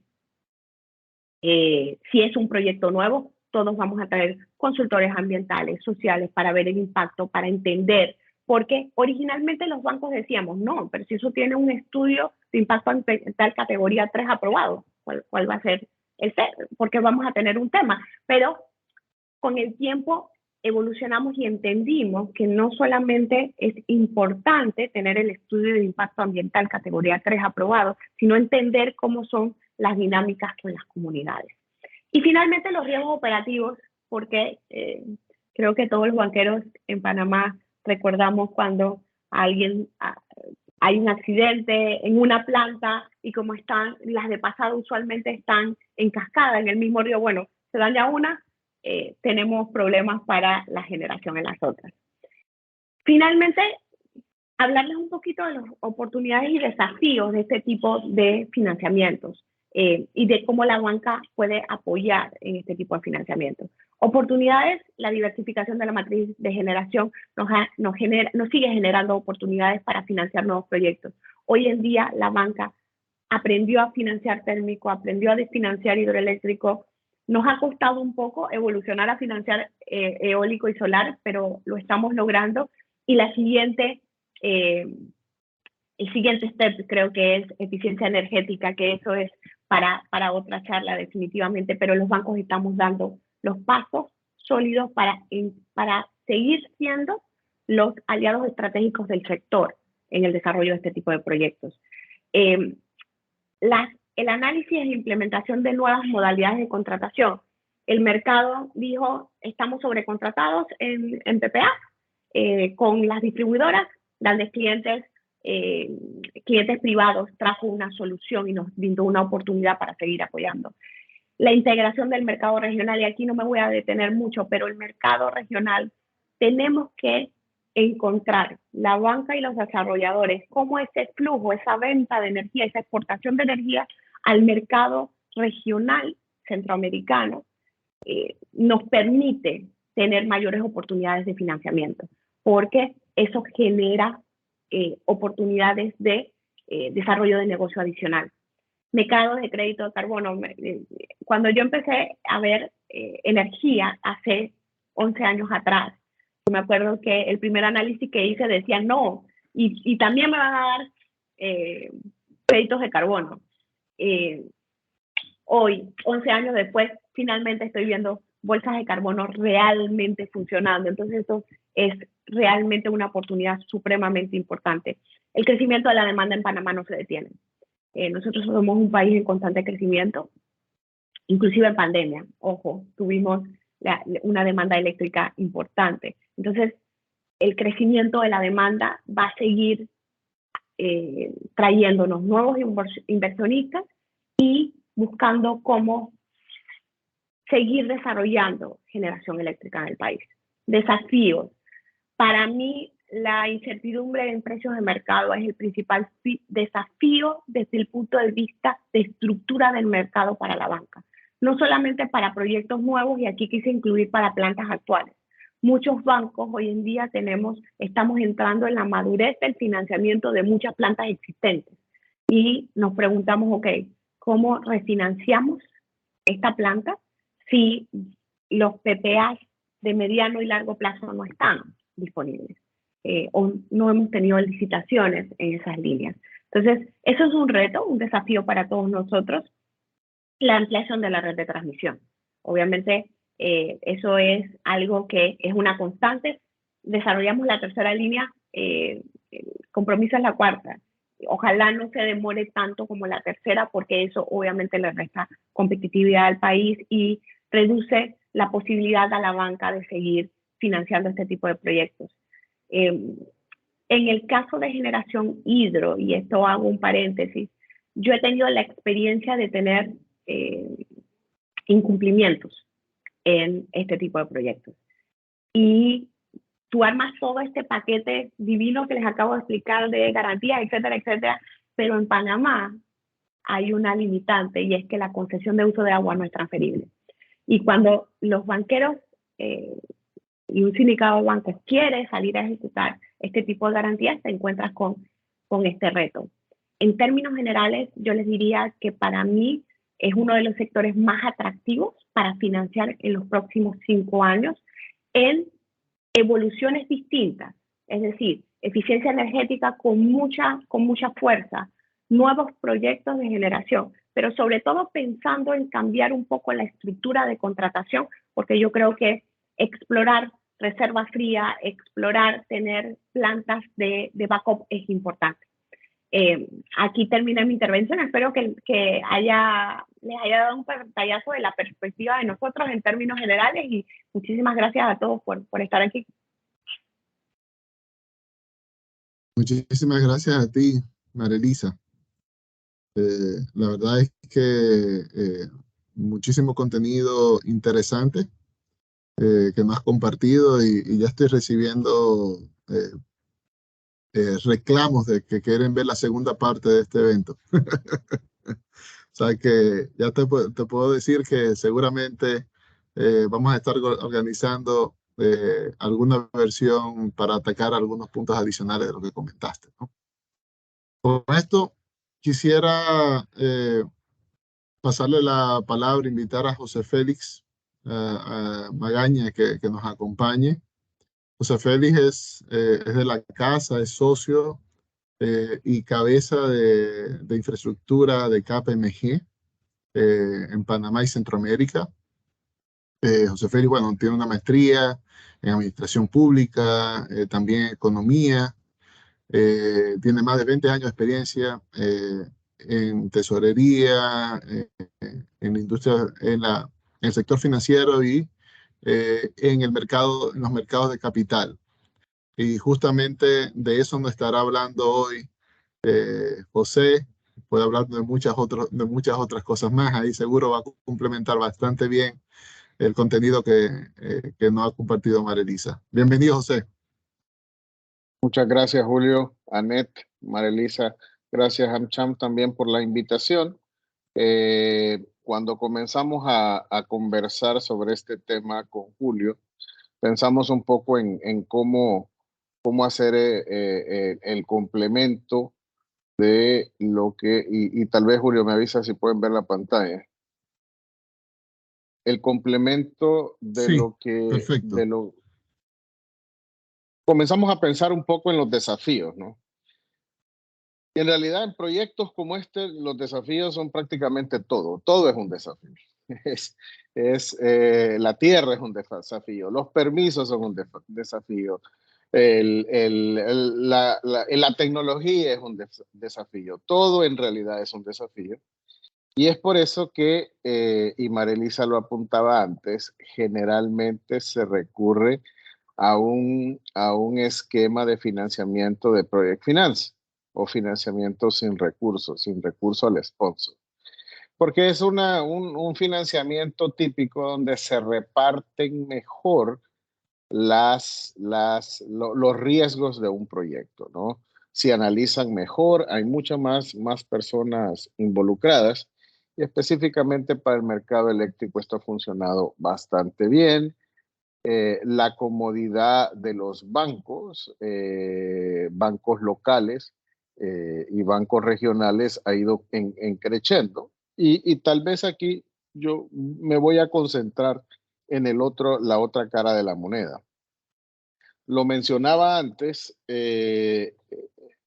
es un proyecto nuevo, todos vamos a traer consultores ambientales, sociales, para ver el impacto, para entender. Porque originalmente los bancos decíamos, no, pero si eso tiene un estudio de impacto ambiental categoría 3 aprobado, ¿cuál va a ser el ser? Porque vamos a tener un tema. Pero con el tiempo evolucionamos y entendimos que no solamente es importante tener el estudio de impacto ambiental categoría 3 aprobado, sino entender cómo son las dinámicas con las comunidades. Y finalmente los riesgos operativos, porque creo que todos los banqueros en Panamá recordamos cuando hay un accidente en una planta y como están, las de pasado usualmente están en cascada en el mismo río, bueno, se daña una, tenemos problemas para la generación en las otras. Finalmente, hablarles un poquito de las oportunidades y desafíos de este tipo de financiamientos y de cómo la banca puede apoyar en este tipo de financiamientos. Oportunidades, la diversificación de la matriz de generación nos sigue generando oportunidades para financiar nuevos proyectos. Hoy en día la banca aprendió a financiar térmico, aprendió a desfinanciar hidroeléctrico. Nos ha costado un poco evolucionar a financiar eólico y solar, pero lo estamos logrando. Y el siguiente step creo que es eficiencia energética, que eso es para otra charla definitivamente, pero los bancos estamos dando los pasos sólidos para seguir siendo los aliados estratégicos del sector en el desarrollo de este tipo de proyectos. El análisis e implementación de nuevas modalidades de contratación. El mercado dijo, estamos sobrecontratados en PPA con las distribuidoras, grandes clientes privados trajo una solución y nos brindó una oportunidad para seguir apoyando. La integración del mercado regional, y aquí no me voy a detener mucho, pero el mercado regional, tenemos que encontrar la banca y los desarrolladores cómo ese flujo, esa venta de energía, esa exportación de energía al mercado regional centroamericano nos permite tener mayores oportunidades de financiamiento, porque eso genera oportunidades de desarrollo de negocio adicional. Mercados de crédito de carbono. Cuando yo empecé a ver energía hace 11 años atrás, me acuerdo que el primer análisis que hice decía no, y también me van a dar créditos de carbono. Hoy, 11 años después, finalmente estoy viendo bolsas de carbono realmente funcionando. Entonces, eso es realmente una oportunidad supremamente importante. El crecimiento de la demanda en Panamá no se detiene. Nosotros somos un país en constante crecimiento, inclusive en pandemia. Ojo, tuvimos una demanda eléctrica importante. Entonces, el crecimiento de la demanda va a seguir trayéndonos nuevos inversionistas y buscando cómo seguir desarrollando generación eléctrica en el país. Desafíos. Para mí, la incertidumbre en precios de mercado es el principal desafío desde el punto de vista de estructura del mercado para la banca. No solamente para proyectos nuevos, y aquí quise incluir para plantas actuales. Muchos bancos hoy en día estamos entrando en la madurez del financiamiento de muchas plantas existentes. Y nos preguntamos, ok, ¿cómo refinanciamos esta planta si los PPAs de mediano y largo plazo no están disponibles? O no hemos tenido licitaciones en esas líneas. Entonces, eso es un reto, un desafío para todos nosotros, la ampliación de la red de transmisión. Obviamente, eso es algo que es una constante. Desarrollamos la tercera línea, el compromiso es la cuarta. Ojalá no se demore tanto como la tercera, porque eso obviamente le resta competitividad al país y reduce la posibilidad a la banca de seguir financiando este tipo de proyectos. En el caso de generación hidro, y esto hago un paréntesis, yo he tenido la experiencia de tener incumplimientos en este tipo de proyectos. Y tú armas todo este paquete divino que les acabo de explicar de garantías, etcétera, etcétera, pero en Panamá hay una limitante, y es que la concesión de uso de agua no es transferible. Y cuando los banqueros y un sindicato de bancos quiere salir a ejecutar este tipo de garantías, te encuentras con este reto. En términos generales, yo les diría que para mí es uno de los sectores más atractivos para financiar en los próximos 5 años en evoluciones distintas, es decir, eficiencia energética con mucha fuerza, nuevos proyectos de generación, pero sobre todo pensando en cambiar un poco la estructura de contratación, porque yo creo que explorar reserva fría, explorar tener plantas de backup es importante. Aquí termina mi intervención. Espero que les haya dado un pantallazo de la perspectiva de nosotros en términos generales, y muchísimas gracias a todos por estar aquí. Muchísimas gracias a ti, María Elisa. La verdad es que muchísimo contenido interesante que nos has compartido, y ya estoy recibiendo reclamos de que quieren ver la segunda parte de este evento. O sea que ya te puedo decir que seguramente vamos a estar organizando alguna versión para atacar algunos puntos adicionales de lo que comentaste, ¿no? Con esto quisiera pasarle la palabra, invitar a José Félix a Magaña que nos acompañe. José Félix es de la casa, es socio y cabeza de infraestructura de KPMG en Panamá y Centroamérica. José Félix, bueno, tiene una maestría en administración pública, también economía, tiene más de 20 años de experiencia en tesorería, en la industria, en el sector financiero y en los mercados de capital. Y justamente de eso nos estará hablando hoy José. Puede hablar de muchas otras cosas más. Ahí seguro va a complementar bastante bien el contenido que nos ha compartido María Elisa. Bienvenido, José. Muchas gracias, Julio, Anet, María Elisa. Gracias, AmCham, también por la invitación. Cuando comenzamos a conversar sobre este tema con Julio, pensamos un poco en cómo hacer el complemento de lo que, y tal vez Julio me avisa si pueden ver la pantalla. El complemento de sí, lo que... perfecto. Comenzamos a pensar un poco en los desafíos, ¿no? Y en realidad, en proyectos como este, los desafíos son prácticamente todo. Todo es un desafío. La tierra es un desafío, los permisos son un desafío, La tecnología es un desafío, todo en realidad es un desafío. Y es por eso que, y Marelisa lo apuntaba antes, generalmente se recurre a un esquema de financiamiento de Project Finance o financiamiento sin recurso al sponsor. Porque es un financiamiento típico donde se reparten mejor los riesgos de un proyecto, ¿no? Si analizan mejor, hay muchas más personas involucradas y específicamente para el mercado eléctrico esto ha funcionado bastante bien. La comodidad de los bancos, bancos locales y bancos regionales ha ido en creciendo. Y tal vez aquí yo me voy a concentrar en la otra cara de la moneda. Lo mencionaba antes,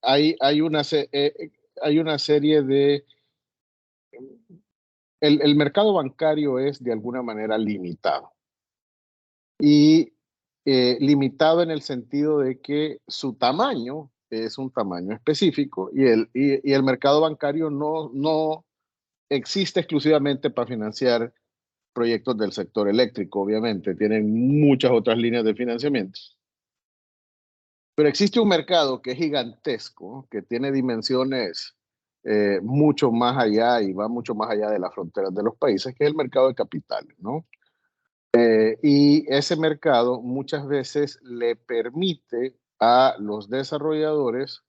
hay una serie de... El mercado bancario es de alguna manera limitado. Y limitado en el sentido de que su tamaño es un tamaño específico y el mercado bancario no existe exclusivamente para financiar proyectos del sector eléctrico, obviamente, tienen muchas otras líneas de financiamiento. Pero existe un mercado que es gigantesco, que tiene dimensiones mucho más allá y va mucho más allá de las fronteras de los países, que es el mercado de capitales, ¿no? Y ese mercado muchas veces le permite a los desarrolladores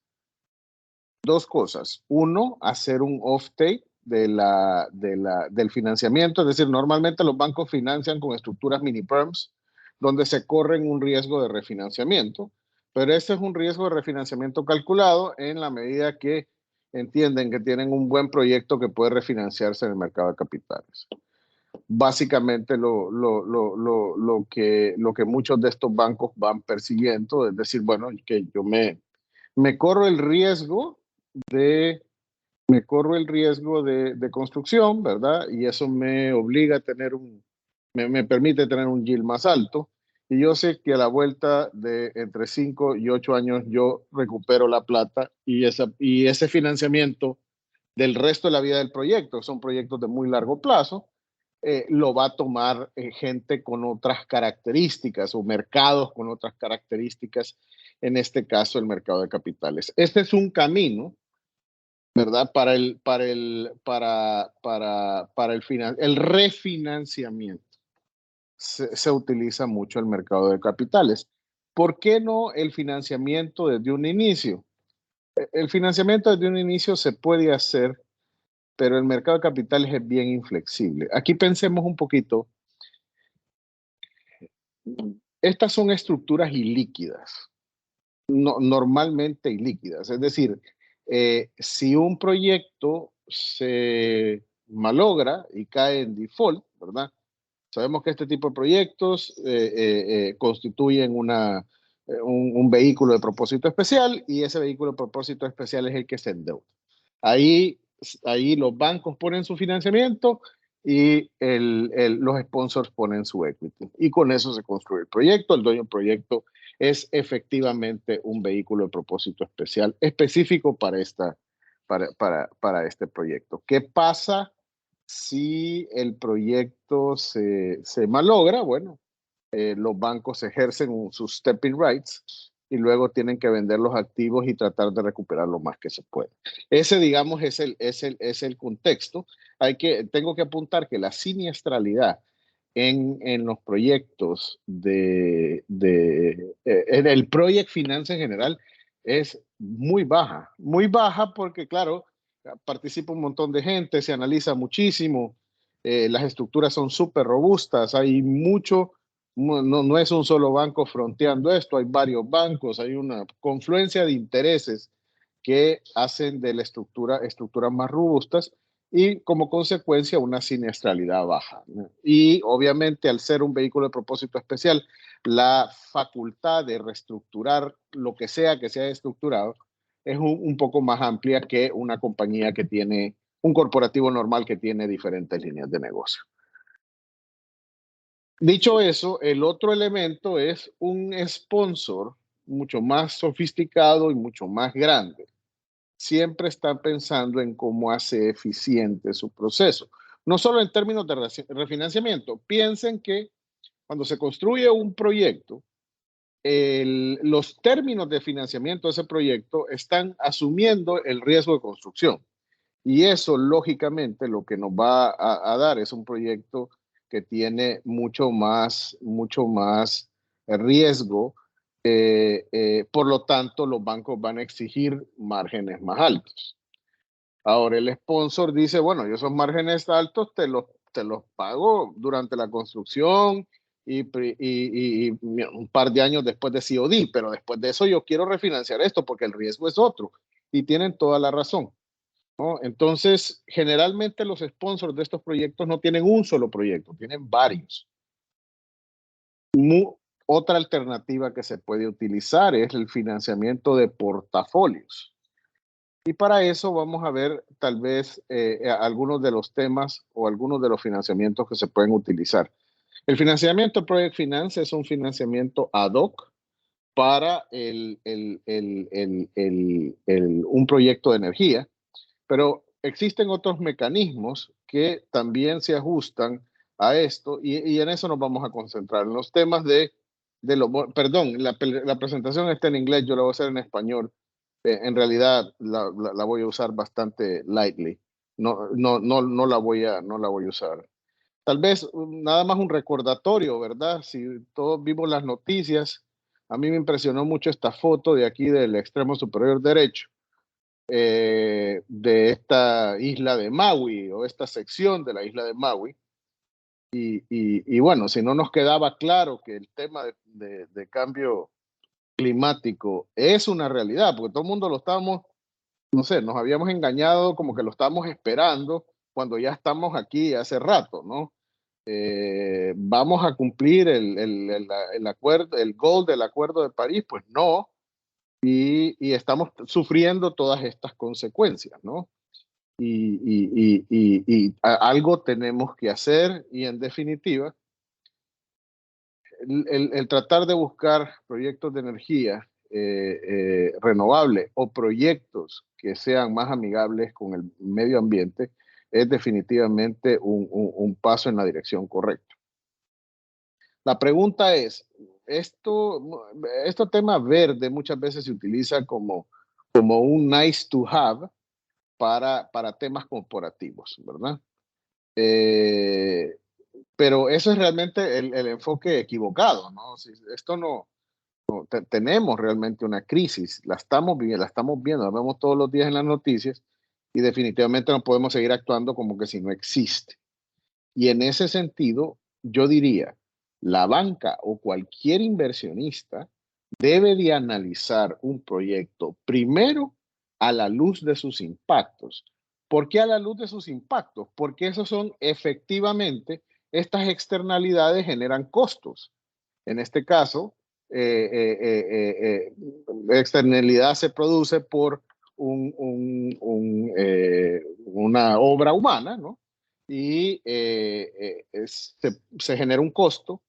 dos cosas. Uno, hacer un off-take del financiamiento, es decir, normalmente los bancos financian con estructuras mini-perms, donde se corren un riesgo de refinanciamiento, pero este es un riesgo de refinanciamiento calculado en la medida que entienden que tienen un buen proyecto que puede refinanciarse en el mercado de capitales. Básicamente lo que muchos de estos bancos van persiguiendo, es decir, bueno, que yo me corro el riesgo de construcción, ¿verdad? Y eso me obliga a tener me permite tener un yield más alto. Y yo sé que a la vuelta de entre 5 y 8 años yo recupero la plata y ese financiamiento del resto de la vida del proyecto, son proyectos de muy largo plazo, lo va a tomar gente con otras características o mercados con otras características, en este caso el mercado de capitales. Este es un camino, ¿verdad? Para el refinanciamiento. Se utiliza mucho el mercado de capitales. ¿Por qué no el financiamiento desde un inicio? El financiamiento desde un inicio se puede hacer, pero el mercado de capitales es bien inflexible. Aquí pensemos un poquito. Estas son estructuras ilíquidas, normalmente ilíquidas. Es decir, si un proyecto se malogra y cae en default, ¿verdad? Sabemos que este tipo de proyectos constituyen un vehículo de propósito especial y ese vehículo de propósito especial es el que se endeuda. Ahí los bancos ponen su financiamiento y los sponsors ponen su equity. Y con eso se construye el proyecto. El dueño del proyecto es efectivamente un vehículo de propósito especial, específico para este proyecto. ¿Qué pasa si el proyecto se malogra? Bueno, los bancos ejercen sus stepping rights y luego tienen que vender los activos y tratar de recuperar lo más que se puede. Ese, digamos, es el contexto. Tengo que apuntar que la siniestralidad en los proyectos en el Project Finance en general es muy baja porque, claro, participa un montón de gente, se analiza muchísimo, las estructuras son súper robustas, hay mucho. No es un solo banco fronteando esto, hay varios bancos, hay una confluencia de intereses que hacen de la estructuras más robustas y como consecuencia una siniestralidad baja, ¿no? Y obviamente al ser un vehículo de propósito especial, la facultad de reestructurar lo que sea estructurado es un poco más amplia que una compañía que tiene, un corporativo normal que tiene diferentes líneas de negocio. Dicho eso, el otro elemento es un sponsor mucho más sofisticado y mucho más grande, siempre está pensando en cómo hace eficiente su proceso. No solo en términos de refinanciamiento. Piensen que cuando se construye un proyecto, los términos de financiamiento de ese proyecto están asumiendo el riesgo de construcción. Y eso, lógicamente, lo que nos va a dar es un proyecto que tiene mucho más riesgo. Por lo tanto, los bancos van a exigir márgenes más altos. Ahora, el sponsor dice, bueno, yo esos márgenes altos te los pago durante la construcción y un par de años después de COD, pero después de eso yo quiero refinanciar esto porque el riesgo es otro. Y tienen toda la razón, ¿no? Entonces, generalmente los sponsors de estos proyectos no tienen un solo proyecto, tienen varios. Otra alternativa que se puede utilizar es el financiamiento de portafolios. Y para eso vamos a ver tal vez algunos de los temas o algunos de los financiamientos que se pueden utilizar. El financiamiento Project Finance es un financiamiento ad hoc para un proyecto de energía, pero existen otros mecanismos que también se ajustan a esto y en eso nos vamos a concentrar, en los temas perdón, la presentación está en inglés, yo la voy a hacer en español. En realidad la voy a usar bastante lightly. No la voy a usar. Tal vez nada más un recordatorio, ¿verdad? Si todos vimos las noticias, a mí me impresionó mucho esta foto de aquí del extremo superior derecho, de esta isla de Maui o esta sección de la isla de Maui. Y bueno, si no nos quedaba claro que el tema de cambio climático es una realidad, porque todo el mundo lo estábamos, no sé, nos habíamos engañado como que lo estábamos esperando cuando ya estamos aquí hace rato, ¿no? ¿Vamos a cumplir el acuerdo, el goal del Acuerdo de París? Pues no, y estamos sufriendo todas estas consecuencias, ¿no? Y algo tenemos que hacer y en definitiva, el tratar de buscar proyectos de energía renovable o proyectos que sean más amigables con el medio ambiente es definitivamente un paso en la dirección correcta. La pregunta es, este tema verde muchas veces se utiliza como un nice to have para temas corporativos, ¿verdad? Pero eso es realmente el enfoque equivocado, ¿no? Esto no tenemos realmente una crisis, la estamos viendo, la vemos todos los días en las noticias y definitivamente no podemos seguir actuando como que si no existe. Y en ese sentido, yo diría, la banca o cualquier inversionista debe de analizar un proyecto primero a la luz de sus impactos. ¿Por qué a la luz de sus impactos? Porque esos son efectivamente, estas externalidades generan costos. En este caso, externalidad se produce por una obra humana, ¿no? Y se genera un costo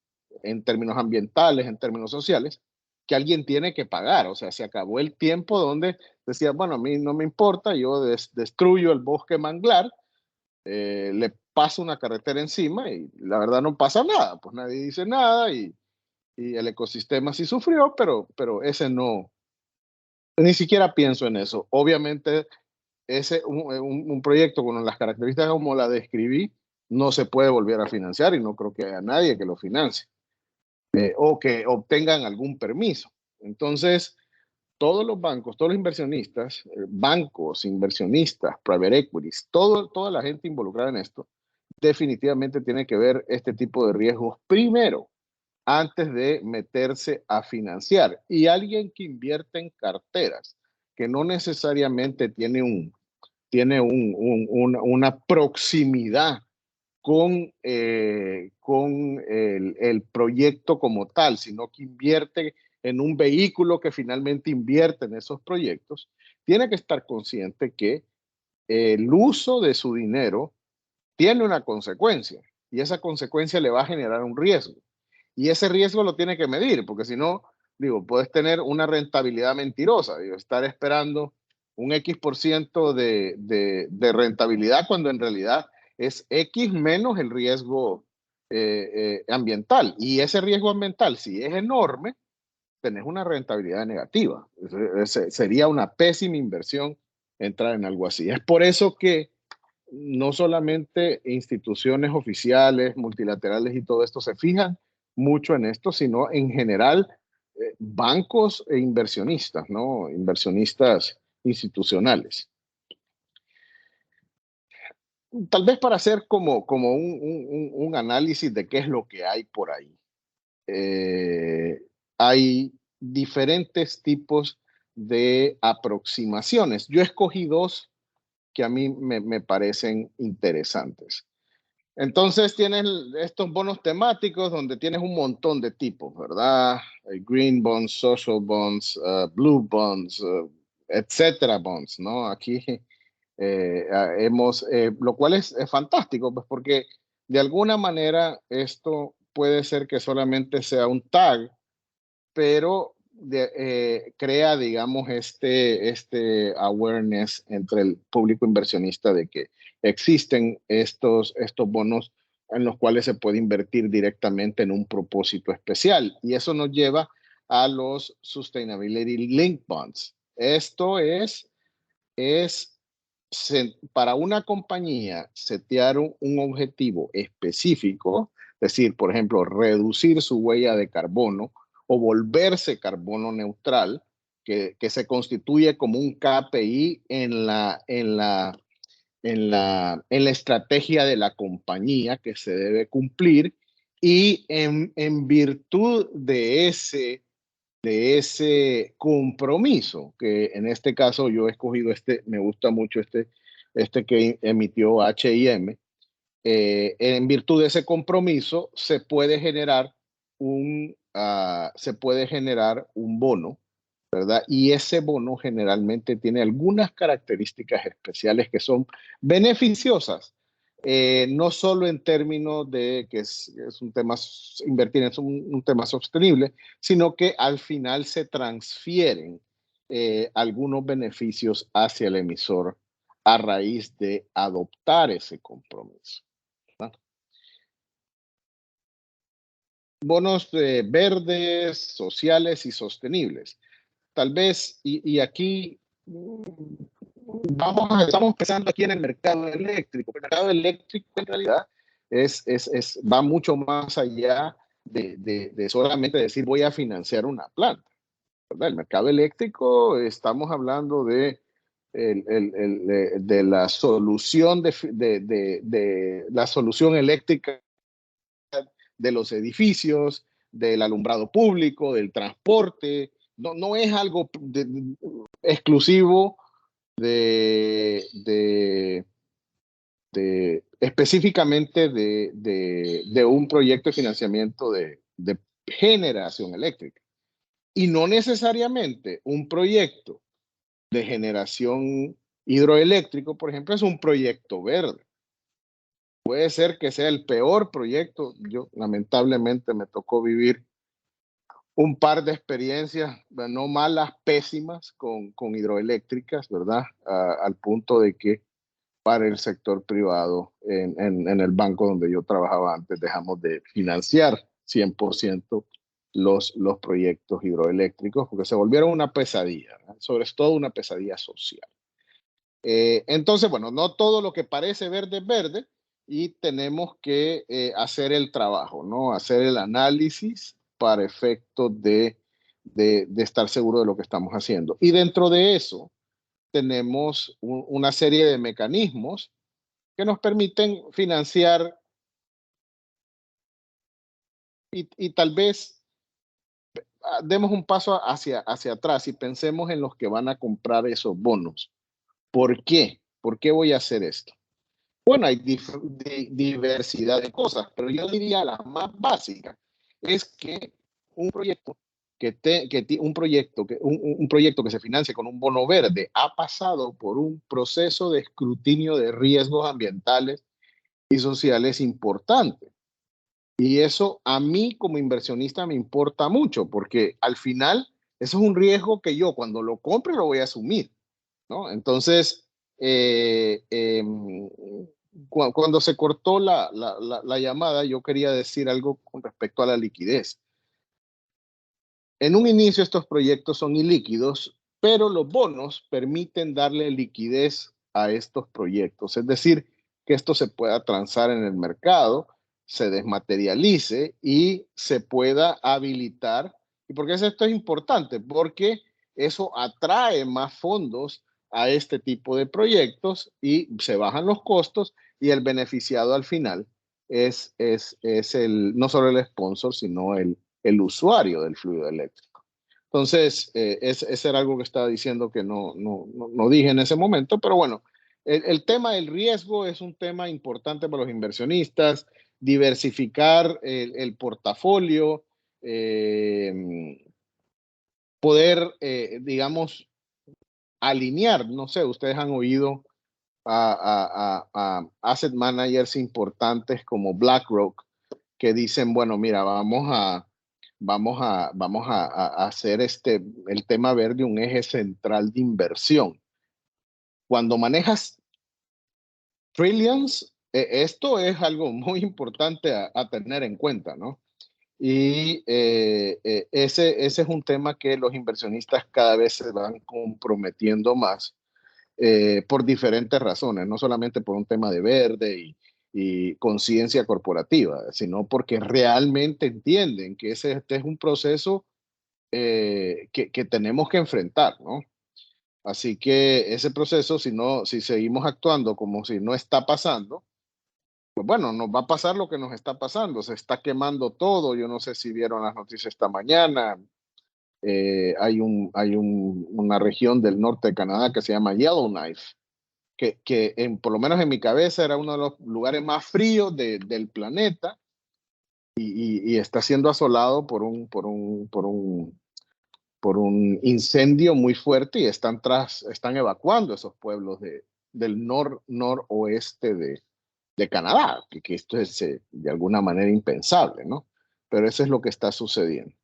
en términos ambientales, en términos sociales, que alguien tiene que pagar. O sea, se acabó el tiempo donde decía, bueno, a mí no me importa, yo destruyo el bosque manglar, le paso una carretera encima y la verdad no pasa nada, pues nadie dice nada y el ecosistema sí sufrió, pero ese no, ni siquiera pienso en eso. Obviamente, un proyecto con las características como la describí, no se puede volver a financiar y no creo que haya nadie que lo financie o que obtengan algún permiso. Entonces, todos los bancos, todos los inversionistas, bancos, inversionistas, private equities, toda la gente involucrada en esto, definitivamente tiene que ver este tipo de riesgos primero, antes de meterse a financiar. Y alguien que invierte en carteras, que no necesariamente tiene una proximidad con el proyecto como tal, sino que invierte en un vehículo que finalmente invierte en esos proyectos, tiene que estar consciente que el uso de su dinero tiene una consecuencia y esa consecuencia le va a generar un riesgo. Y ese riesgo lo tiene que medir, porque si no, Digo, puedes tener una rentabilidad mentirosa, digo, estar esperando un X% de rentabilidad cuando en realidad es X menos el riesgo ambiental. Y ese riesgo ambiental, si es enorme, tenés una rentabilidad negativa. Sería una pésima inversión entrar en algo así. Es por eso que no solamente instituciones oficiales, multilaterales y todo esto se fijan mucho en esto, sino en general bancos e inversionistas, ¿no? Inversionistas institucionales. Tal vez para hacer como un análisis de qué es lo que hay por ahí. Hay diferentes tipos de aproximaciones. Yo escogí dos que a mí me parecen interesantes. Entonces tienes estos bonos temáticos donde tienes un montón de tipos, ¿verdad? Green bonds, social bonds, blue bonds, etcétera bonds, ¿no? Aquí lo cual es fantástico, pues porque de alguna manera esto puede ser que solamente sea un tag, pero crea, digamos, este awareness entre el público inversionista de que existen estos bonos en los cuales se puede invertir directamente en un propósito especial. Y eso nos lleva a los Sustainability Linked Bonds. Esto es para una compañía setear un objetivo específico, es decir, por ejemplo, reducir su huella de carbono o volverse carbono neutral, que se constituye como un KPI en la estrategia de la compañía que se debe cumplir, y en virtud de ese compromiso, que en este caso yo he escogido me gusta mucho este que emitió H&M, en virtud de ese compromiso se puede generar un bono, ¿verdad? Y ese bono generalmente tiene algunas características especiales que son beneficiosas, no solo en términos de que es un tema, invertir es un tema sostenible, sino que al final se transfieren algunos beneficios hacia el emisor a raíz de adoptar ese compromiso. Bonos verdes, sociales y sostenibles. Tal vez, y aquí estamos empezando aquí en el mercado eléctrico. El mercado eléctrico en realidad va mucho más allá de solamente decir voy a financiar una planta, ¿verdad? El mercado eléctrico, estamos hablando de la solución la solución eléctrica de los edificios, del alumbrado público, del transporte. No es algo exclusivo específicamente de un proyecto de financiamiento de generación eléctrica. Y no necesariamente un proyecto de generación hidroeléctrico, por ejemplo, es un proyecto verde. Puede ser que sea el peor proyecto. Yo lamentablemente me tocó vivir un par de experiencias, no malas, pésimas, con hidroeléctricas, ¿verdad? Al punto de que para el sector privado, en el banco donde yo trabajaba antes, dejamos de financiar 100% los proyectos hidroeléctricos porque se volvieron una pesadilla, ¿verdad? Sobre todo una pesadilla social. Entonces, bueno, no todo lo que parece verde es verde, y tenemos que hacer el trabajo, ¿no? Hacer el análisis para efectos de estar seguro de lo que estamos haciendo. Y dentro de eso tenemos una serie de mecanismos que nos permiten financiar y tal vez demos un paso hacia atrás y pensemos en los que van a comprar esos bonos. ¿Por qué? ¿Por qué voy a hacer esto? Bueno, hay diversidad de cosas, pero yo diría la más básica es que un proyecto un proyecto que se financie con un bono verde ha pasado por un proceso de escrutinio de riesgos ambientales y sociales importante. Y eso a mí como inversionista me importa mucho, porque al final eso es un riesgo que yo cuando lo compre lo voy a asumir, ¿no? Entonces, cuando se cortó la llamada, yo quería decir algo con respecto a la liquidez. En un inicio estos proyectos son ilíquidos, pero los bonos permiten darle liquidez a estos proyectos, es decir, que esto se pueda transar en el mercado, se desmaterialice y se pueda habilitar. ¿Y por qué esto es importante? Porque eso atrae más fondos a este tipo de proyectos y se bajan los costos y el beneficiado al final es no solo el sponsor, sino el usuario del fluido eléctrico. Entonces, ese era algo que estaba diciendo que no dije en ese momento, pero bueno, el tema del riesgo es un tema importante para los inversionistas, diversificar el portafolio, poder, digamos, alinear, no sé, ustedes han oído a asset managers importantes como BlackRock que dicen, bueno, mira, vamos a hacer el tema verde un eje central de inversión. Cuando manejas trillions, esto es algo muy importante a tener en cuenta, ¿no? Y ese es un tema que los inversionistas cada vez se van comprometiendo más por diferentes razones, no solamente por un tema de verde y conciencia corporativa, sino porque realmente entienden que este es un proceso que tenemos que enfrentar, ¿no? Así que ese proceso, si seguimos actuando como si no está pasando, pues bueno, nos va a pasar lo que nos está pasando, se está quemando todo, yo no sé si vieron las noticias esta mañana, una región del norte de Canadá que se llama Yellowknife, que por lo menos en mi cabeza era uno de los lugares más fríos del planeta y está siendo asolado por un incendio muy fuerte y están evacuando esos pueblos del noroeste de Canadá, que esto es de alguna manera impensable, ¿no? Pero eso es lo que está sucediendo.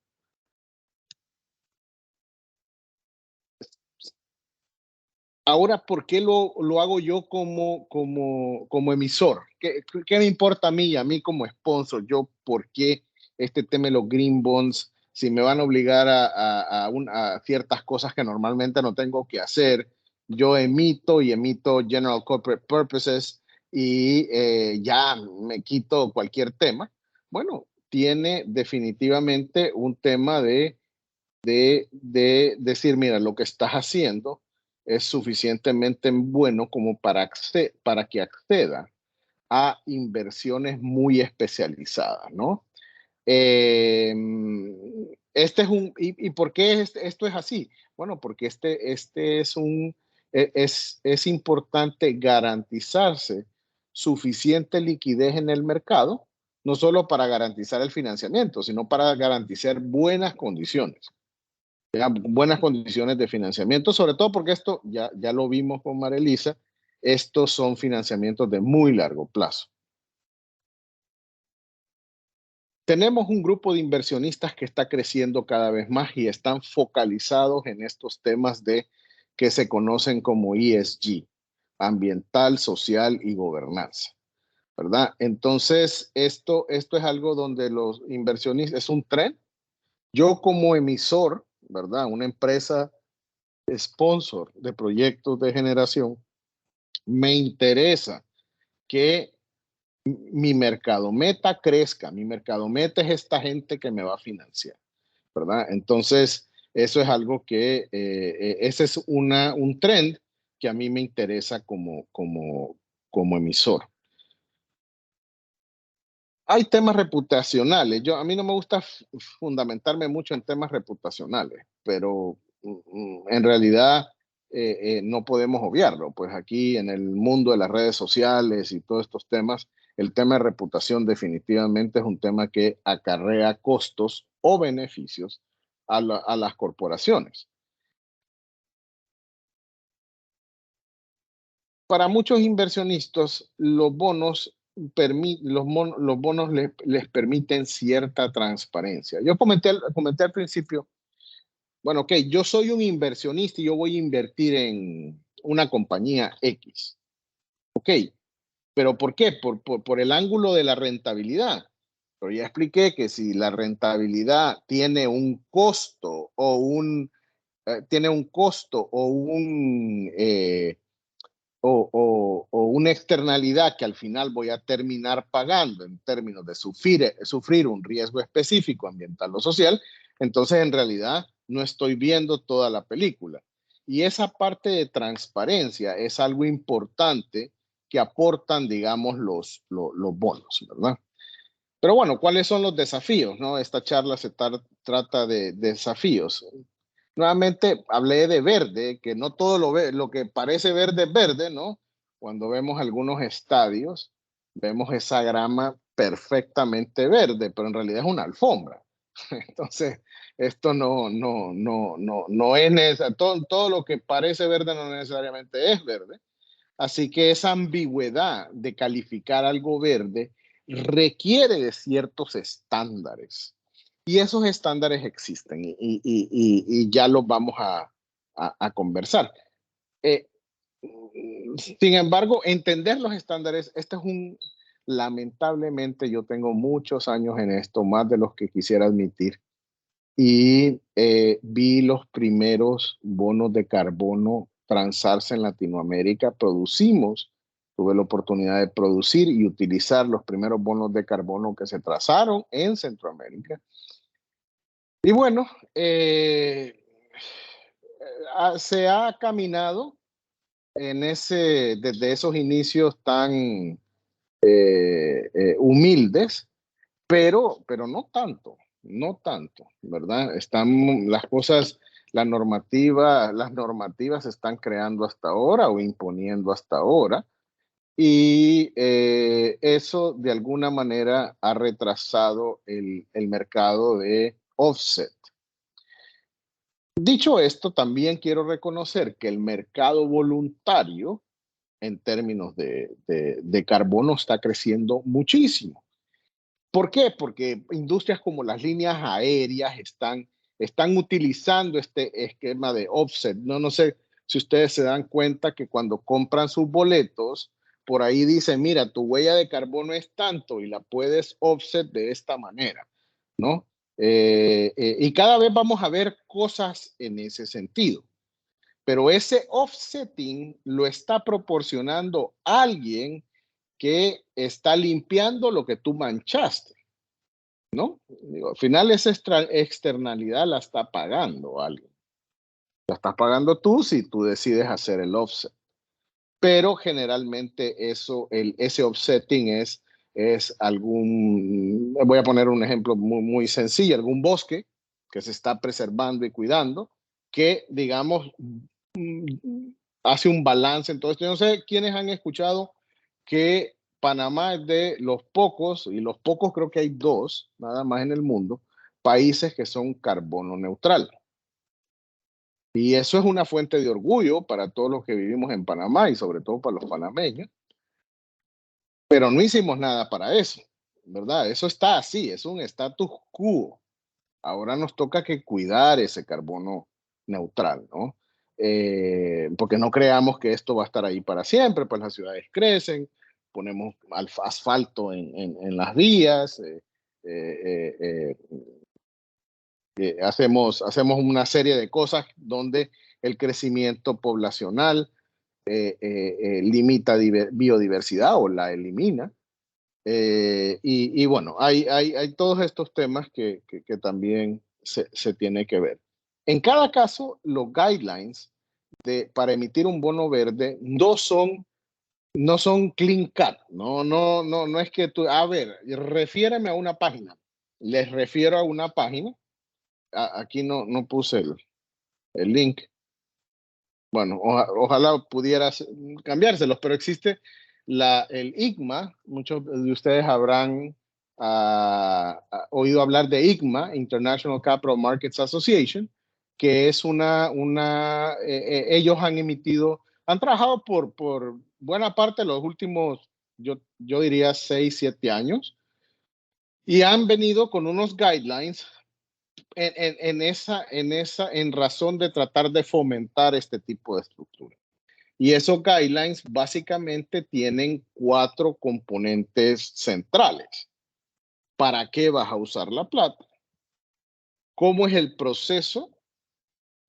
Ahora, ¿por qué lo hago yo como emisor? ¿Qué me importa a mí y a mí como sponsor? Yo, ¿por qué este tema de los green bonds? Si me van a obligar a ciertas cosas que normalmente no tengo que hacer, yo emito General Corporate Purposes y ya me quito cualquier tema. Bueno, tiene definitivamente un tema de decir, mira, lo que estás haciendo es suficientemente bueno como para que acceda a inversiones muy especializadas, ¿no? ¿Y por qué esto es así? Bueno, porque es importante garantizarse suficiente liquidez en el mercado, no solo para garantizar el financiamiento, sino para garantizar buenas condiciones de financiamiento, sobre todo porque esto ya lo vimos con Marilisa, estos son financiamientos de muy largo plazo. Tenemos un grupo de inversionistas que está creciendo cada vez más y están focalizados en estos temas que se conocen como ESG, ambiental, social y gobernanza, ¿verdad? Entonces, esto es algo donde los inversionistas, es un tren. Yo como emisor, ¿verdad? Una empresa sponsor de proyectos de generación, me interesa que mi mercado meta crezca. Mi mercado meta es esta gente que me va a financiar, ¿verdad? Entonces, eso es algo que, ese es un trend que a mí me interesa como emisor. Hay temas reputacionales. A mí no me gusta fundamentarme mucho en temas reputacionales, pero en realidad no podemos obviarlo. Pues aquí en el mundo de las redes sociales y todos estos temas, el tema de reputación definitivamente es un tema que acarrea costos o beneficios a las corporaciones. Para muchos inversionistas, los bonos los bonos les permiten cierta transparencia. Yo comenté al principio, bueno, ok, yo soy un inversionista y yo voy a invertir en una compañía X. Ok, ¿pero por qué? Por el ángulo de la rentabilidad. Pero ya expliqué que si la rentabilidad tiene un costo o una externalidad que al final voy a terminar pagando en términos de sufrir un riesgo específico ambiental o social, entonces en realidad no estoy viendo toda la película. Y esa parte de transparencia es algo importante que aportan, digamos, los bonos, ¿verdad? Pero bueno, ¿cuáles son los desafíos, no? Esta charla se trata de desafíos. Nuevamente hablé de verde, que no todo lo que parece verde es verde, ¿no? Cuando vemos algunos estadios, vemos esa grama perfectamente verde, pero en realidad es una alfombra. Entonces, esto no es necesario. Todo lo que parece verde no necesariamente es verde. Así que esa ambigüedad de calificar algo verde requiere de ciertos estándares. Y esos estándares existen y ya los vamos a conversar. Sin embargo, entender los estándares, lamentablemente yo tengo muchos años en esto, más de los que quisiera admitir, y vi los primeros bonos de carbono transarse en Latinoamérica. Tuve la oportunidad de producir y utilizar los primeros bonos de carbono que se trazaron en Centroamérica. Y bueno, se ha caminado desde esos inicios tan humildes, pero no tanto, ¿verdad? Están las cosas, las normativas se están creando hasta ahora o imponiendo hasta ahora. Y eso de alguna manera ha retrasado el mercado de offset. Dicho esto, también quiero reconocer que el mercado voluntario en términos de carbono está creciendo muchísimo. ¿Por qué? Porque industrias como las líneas aéreas están utilizando este esquema de offset. No sé si ustedes se dan cuenta que cuando compran sus boletos, por ahí dice, mira, tu huella de carbono es tanto y la puedes offset de esta manera, ¿no? Y cada vez vamos a ver cosas en ese sentido. Pero ese offsetting lo está proporcionando alguien que está limpiando lo que tú manchaste, ¿no? Digo, al final esa externalidad la está pagando alguien. La estás pagando tú si tú decides hacer el offset. Pero generalmente ese offsetting es voy a poner un ejemplo muy, muy sencillo, algún bosque que se está preservando y cuidando, que digamos hace un balance. Entonces, yo no sé quiénes han escuchado que Panamá es de los pocos, y los pocos creo que hay 2, nada más en el mundo, países que son carbono neutral. Y eso es una fuente de orgullo para todos los que vivimos en Panamá y sobre todo para los panameños. Pero no hicimos nada para eso, ¿verdad? Eso está así, es un status quo. Ahora nos toca que cuidar ese carbono neutral, ¿no? Porque no creamos que esto va a estar ahí para siempre, pues las ciudades crecen, ponemos asfalto en las vías, hacemos una serie de cosas donde el crecimiento poblacional limita biodiversidad o la elimina. Y bueno, hay todos estos temas que también se tiene que ver. En cada caso, los guidelines para emitir un bono verde no son clean cut. No es que tú, a ver, refiéreme a una página. Les refiero a una página. Aquí no puse el link. Bueno, ojalá pudieras cambiárselos, pero existe el ICMA. Muchos de ustedes habrán oído hablar de ICMA, International Capital Markets Association, que es ellos han trabajado por buena parte de los últimos yo diría 6, 7 años, y han venido con unos guidelines en razón de tratar de fomentar este tipo de estructura. Y esos guidelines básicamente tienen 4 componentes centrales. ¿Para qué vas a usar la plata? ¿Cómo es el proceso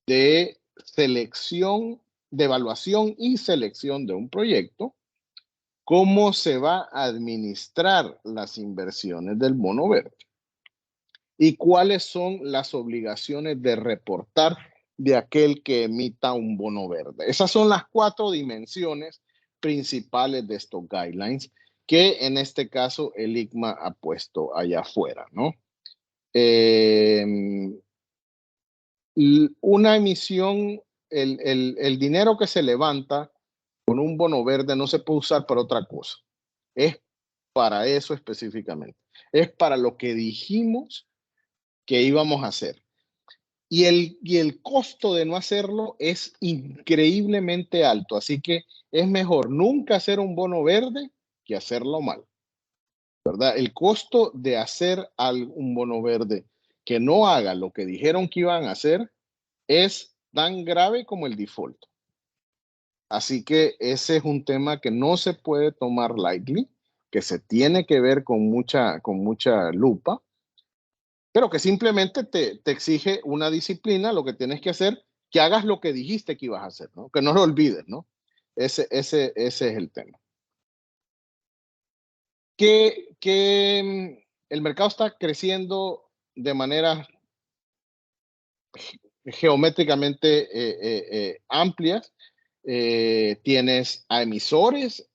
de selección, de evaluación y selección de un proyecto? ¿Cómo se va a administrar las inversiones del bono verde? ¿Y cuáles son las obligaciones de reportar de aquel que emita un bono verde? Esas son las 4 dimensiones principales de estos guidelines que en este caso el ICMA ha puesto allá afuera, ¿no? Una emisión, el dinero que se levanta con un bono verde no se puede usar para otra cosa. Es para eso específicamente. Es para lo que dijimos que íbamos a hacer. Y el costo de no hacerlo es increíblemente alto. Así que es mejor nunca hacer un bono verde que hacerlo mal, ¿verdad? El costo de hacer un bono verde que no haga lo que dijeron que iban a hacer es tan grave como el default. Así que ese es un tema que no se puede tomar lightly, que se tiene que ver con mucha lupa, pero que simplemente te exige una disciplina, lo que tienes que hacer, que hagas lo que dijiste que ibas a hacer, ¿no? Que no lo olvides, ¿no? Ese es el tema. El mercado está creciendo de manera geométricamente amplias. Tienes a emisores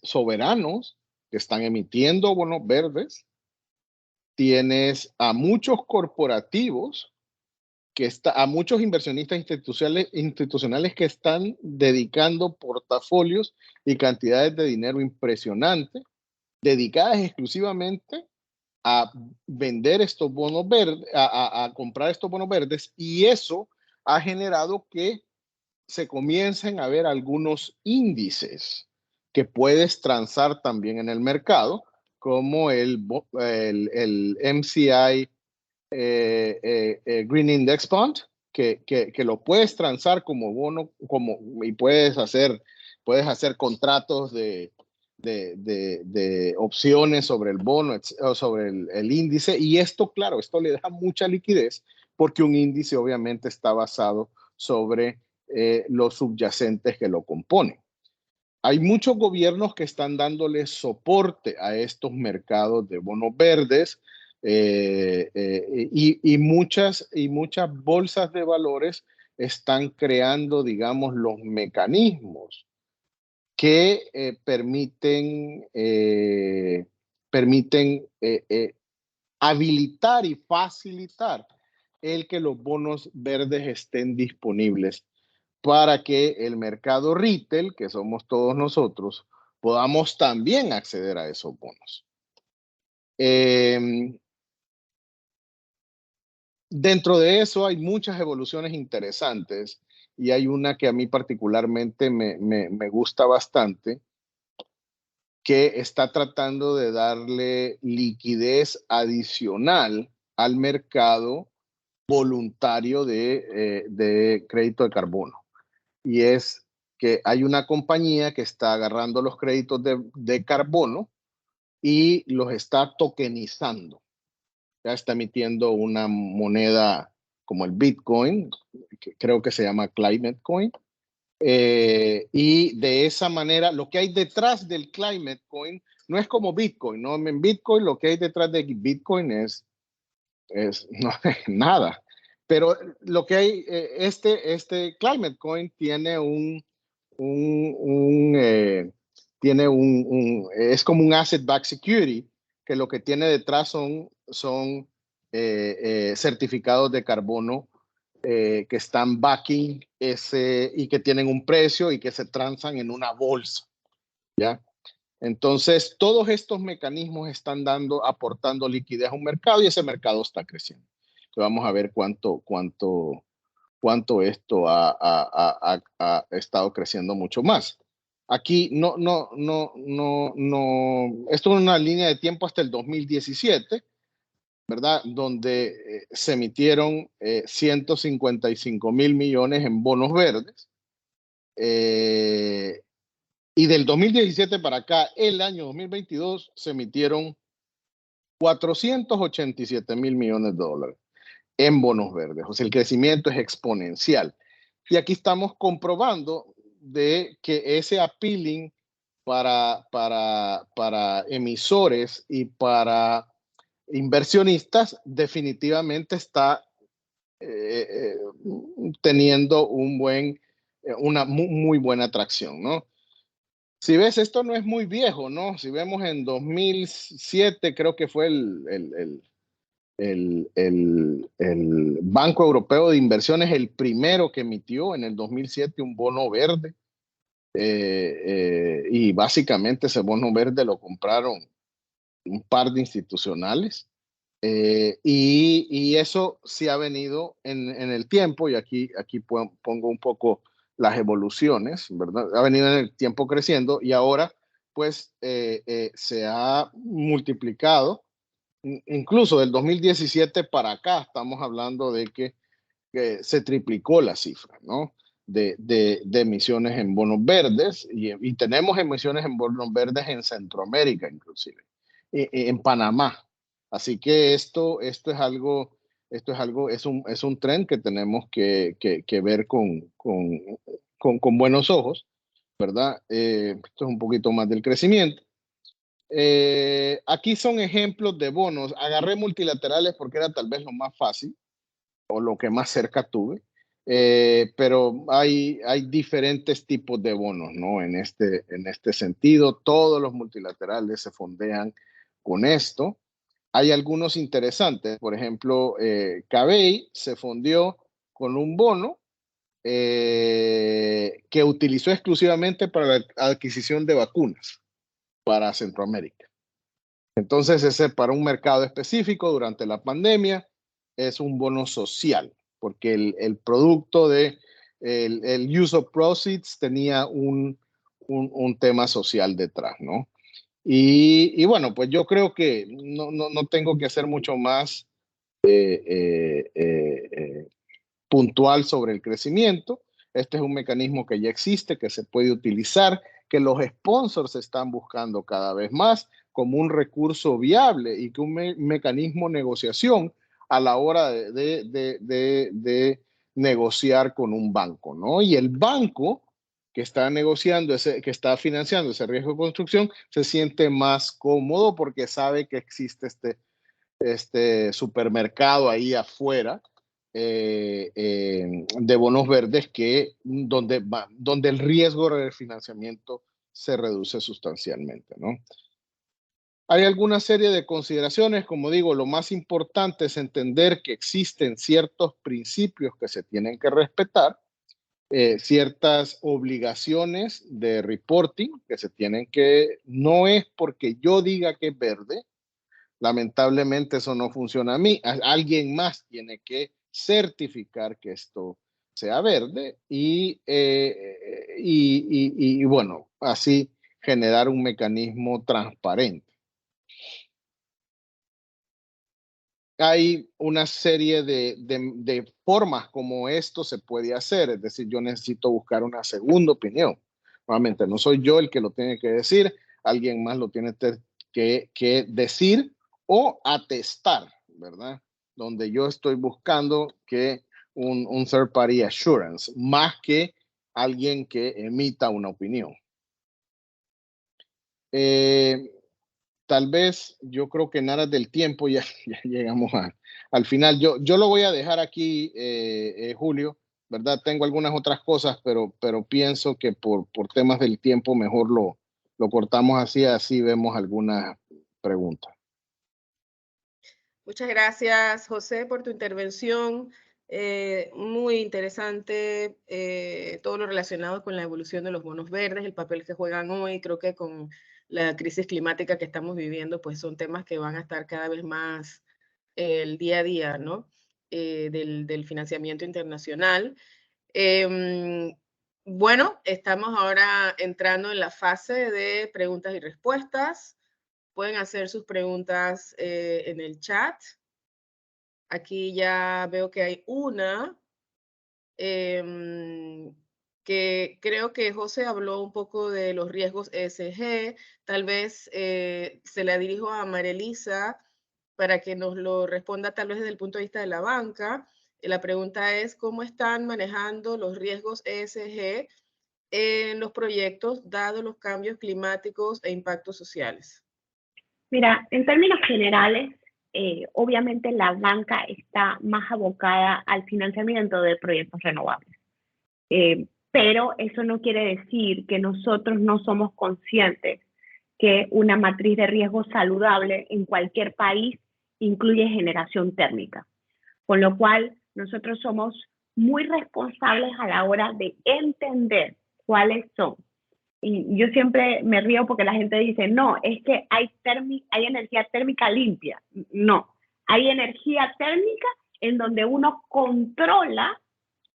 soberanos que están emitiendo bonos verdes. Tienes a muchos corporativos, a muchos inversionistas institucionales que están dedicando portafolios y cantidades de dinero impresionantes, dedicadas exclusivamente a vender estos bonos verdes, a comprar estos bonos verdes, y eso ha generado que se comiencen a ver algunos índices que puedes transar también en el mercado, como el MCI Green Index Fund, que lo puedes transar como bono, y puedes hacer contratos de opciones sobre el bono, o sobre el índice, y esto, claro, esto le da mucha liquidez porque un índice obviamente está basado sobre los subyacentes que lo componen. Hay muchos gobiernos que están dándole soporte a estos mercados de bonos verdes, y muchas bolsas de valores están creando, digamos, los mecanismos que permiten habilitar y facilitar el que los bonos verdes estén disponibles para que el mercado retail, que somos todos nosotros, podamos también acceder a esos bonos. Dentro de eso hay muchas evoluciones interesantes, y hay una que a mí particularmente me gusta bastante, que está tratando de darle liquidez adicional al mercado voluntario de crédito de carbono. Y es que hay una compañía que está agarrando los créditos de carbono y los está tokenizando. Ya está emitiendo una moneda como el Bitcoin, que creo que se llama Climate Coin. Y de esa manera, lo que hay detrás del Climate Coin no es como Bitcoin, ¿no? En Bitcoin, lo que hay detrás de Bitcoin es no, nada. Pero lo que hay, este Climate Coin tiene es como un asset-backed security, que lo que tiene detrás son certificados de carbono que están backing y que tienen un precio y que se transan en una bolsa, ¿ya? Entonces, todos estos mecanismos están aportando liquidez a un mercado, y ese mercado está creciendo. Entonces, vamos a ver cuánto esto ha estado creciendo mucho más. Aquí esto es una línea de tiempo hasta el 2017, ¿verdad? Donde se emitieron 155.000 millones en bonos verdes. Y del 2017 para acá, el año 2022, se emitieron 487.000 millones de dólares en bonos verdes. O sea, el crecimiento es exponencial. Y aquí estamos comprobando de que ese appealing para emisores y para inversionistas definitivamente está teniendo una muy buena atracción, ¿no? Si ves, esto no es muy viejo, ¿no? Si vemos en 2007, creo que fue el Banco Europeo de Inversiones el primero que emitió en el 2007 un bono verde. Y básicamente ese bono verde lo compraron un par de institucionales. Y eso sí ha venido en el tiempo, y aquí pongo un poco las evoluciones, ¿verdad? Ha venido en el tiempo creciendo y ahora pues se ha multiplicado. Incluso del 2017 para acá estamos hablando de que se triplicó la cifra, ¿no? De emisiones en bonos verdes, y tenemos emisiones en bonos verdes en Centroamérica inclusive, en Panamá. Así que esto es un tren que tenemos que ver con buenos ojos, ¿verdad? Esto es un poquito más del crecimiento. Aquí son ejemplos de bonos. Agarré multilaterales porque era tal vez lo más fácil o lo que más cerca tuve, pero hay diferentes tipos de bonos, ¿no? En este sentido, todos los multilaterales se fondean con esto. Hay algunos interesantes, por ejemplo, Cabey se fondeó con un bono que utilizó exclusivamente para la adquisición de vacunas para Centroamérica. Entonces, ese para un mercado específico durante la pandemia es un bono social, porque el producto de el use of proceeds tenía un tema social detrás, ¿no? Y bueno, pues yo creo que no tengo que hacer mucho más puntual sobre el crecimiento. Este es un mecanismo que ya existe, que se puede utilizar, que los sponsors están buscando cada vez más como un recurso viable y que un mecanismo de negociación a la hora de negociar con un banco, ¿no? Y el banco que está negociando, que está financiando ese riesgo de construcción, se siente más cómodo porque sabe que existe este supermercado ahí afuera de bonos verdes donde el riesgo de refinanciamiento se reduce sustancialmente, ¿no? Hay alguna serie de consideraciones, como digo, lo más importante es entender que existen ciertos principios que se tienen que respetar, ciertas obligaciones de reporting que se tienen que, no es porque yo diga que es verde, lamentablemente eso no funciona a mí, alguien más tiene que certificar que esto sea verde y bueno, así generar un mecanismo transparente. Hay una serie de formas como esto se puede hacer, es decir, yo necesito buscar una segunda opinión. Nuevamente, no soy yo el que lo tiene que decir, alguien más lo tiene que decir o atestar, ¿verdad? Donde yo estoy buscando que un third party assurance, más que alguien que emita una opinión. Tal vez yo creo que en aras del tiempo ya llegamos al final. Yo lo voy a dejar aquí, Julio, ¿verdad? Tengo algunas otras cosas, pero pienso que por temas del tiempo mejor lo cortamos así vemos algunas preguntas. Muchas gracias, José, por tu intervención. Muy interesante todo lo relacionado con la evolución de los bonos verdes, el papel que juegan hoy. Creo que con la crisis climática que estamos viviendo, pues son temas que van a estar cada vez más el día a día, ¿no? Del financiamiento internacional. Bueno, estamos ahora entrando en la fase de preguntas y respuestas. Pueden hacer sus preguntas en el chat. Aquí ya veo que hay una que creo que José habló un poco de los riesgos ESG. Tal vez se la dirijo a María Elisa para que nos lo responda tal vez desde el punto de vista de la banca. La pregunta es, ¿cómo están manejando los riesgos ESG en los proyectos, dados los cambios climáticos e impactos sociales? Mira, en términos generales, obviamente la banca está más abocada al financiamiento de proyectos renovables. Pero eso no quiere decir que nosotros no somos conscientes que una matriz de riesgo saludable en cualquier país incluye generación térmica. Con lo cual, nosotros somos muy responsables a la hora de entender cuáles son. Y yo siempre me río porque la gente dice, no, es que hay energía térmica limpia. No, hay energía térmica en donde uno controla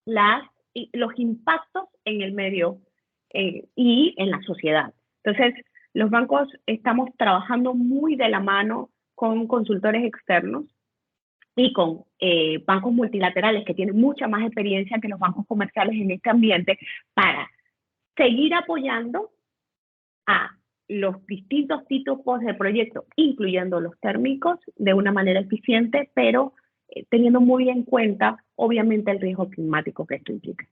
los impactos en el medio y en la sociedad. Entonces, los bancos estamos trabajando muy de la mano con consultores externos y con bancos multilaterales que tienen mucha más experiencia que los bancos comerciales en este ambiente para seguir apoyando a los distintos tipos de proyectos, incluyendo los térmicos, de una manera eficiente, pero teniendo muy en cuenta, obviamente, el riesgo climático que esto implica.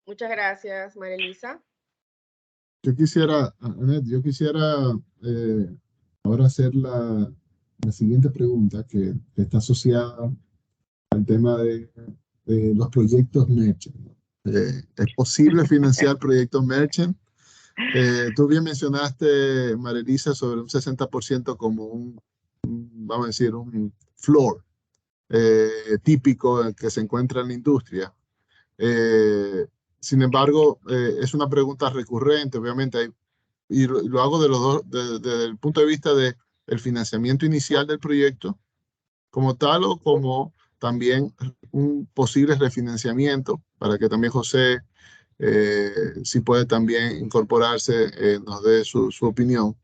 Muchas gracias, María Elisa. Yo quisiera, Annette, ahora hacer la siguiente pregunta que está asociada al tema de los proyectos Merchant. ¿Es posible financiar proyectos Merchant? Tú bien mencionaste, María Elisa, sobre un 60% como vamos a decir, un floor típico que se encuentra en la industria. Sin embargo, es una pregunta recurrente, obviamente, y lo hago desde el punto de vista del financiamiento inicial del proyecto, como tal, o como también un posible refinanciamiento, para que también José, si puede también incorporarse, nos dé su opinión.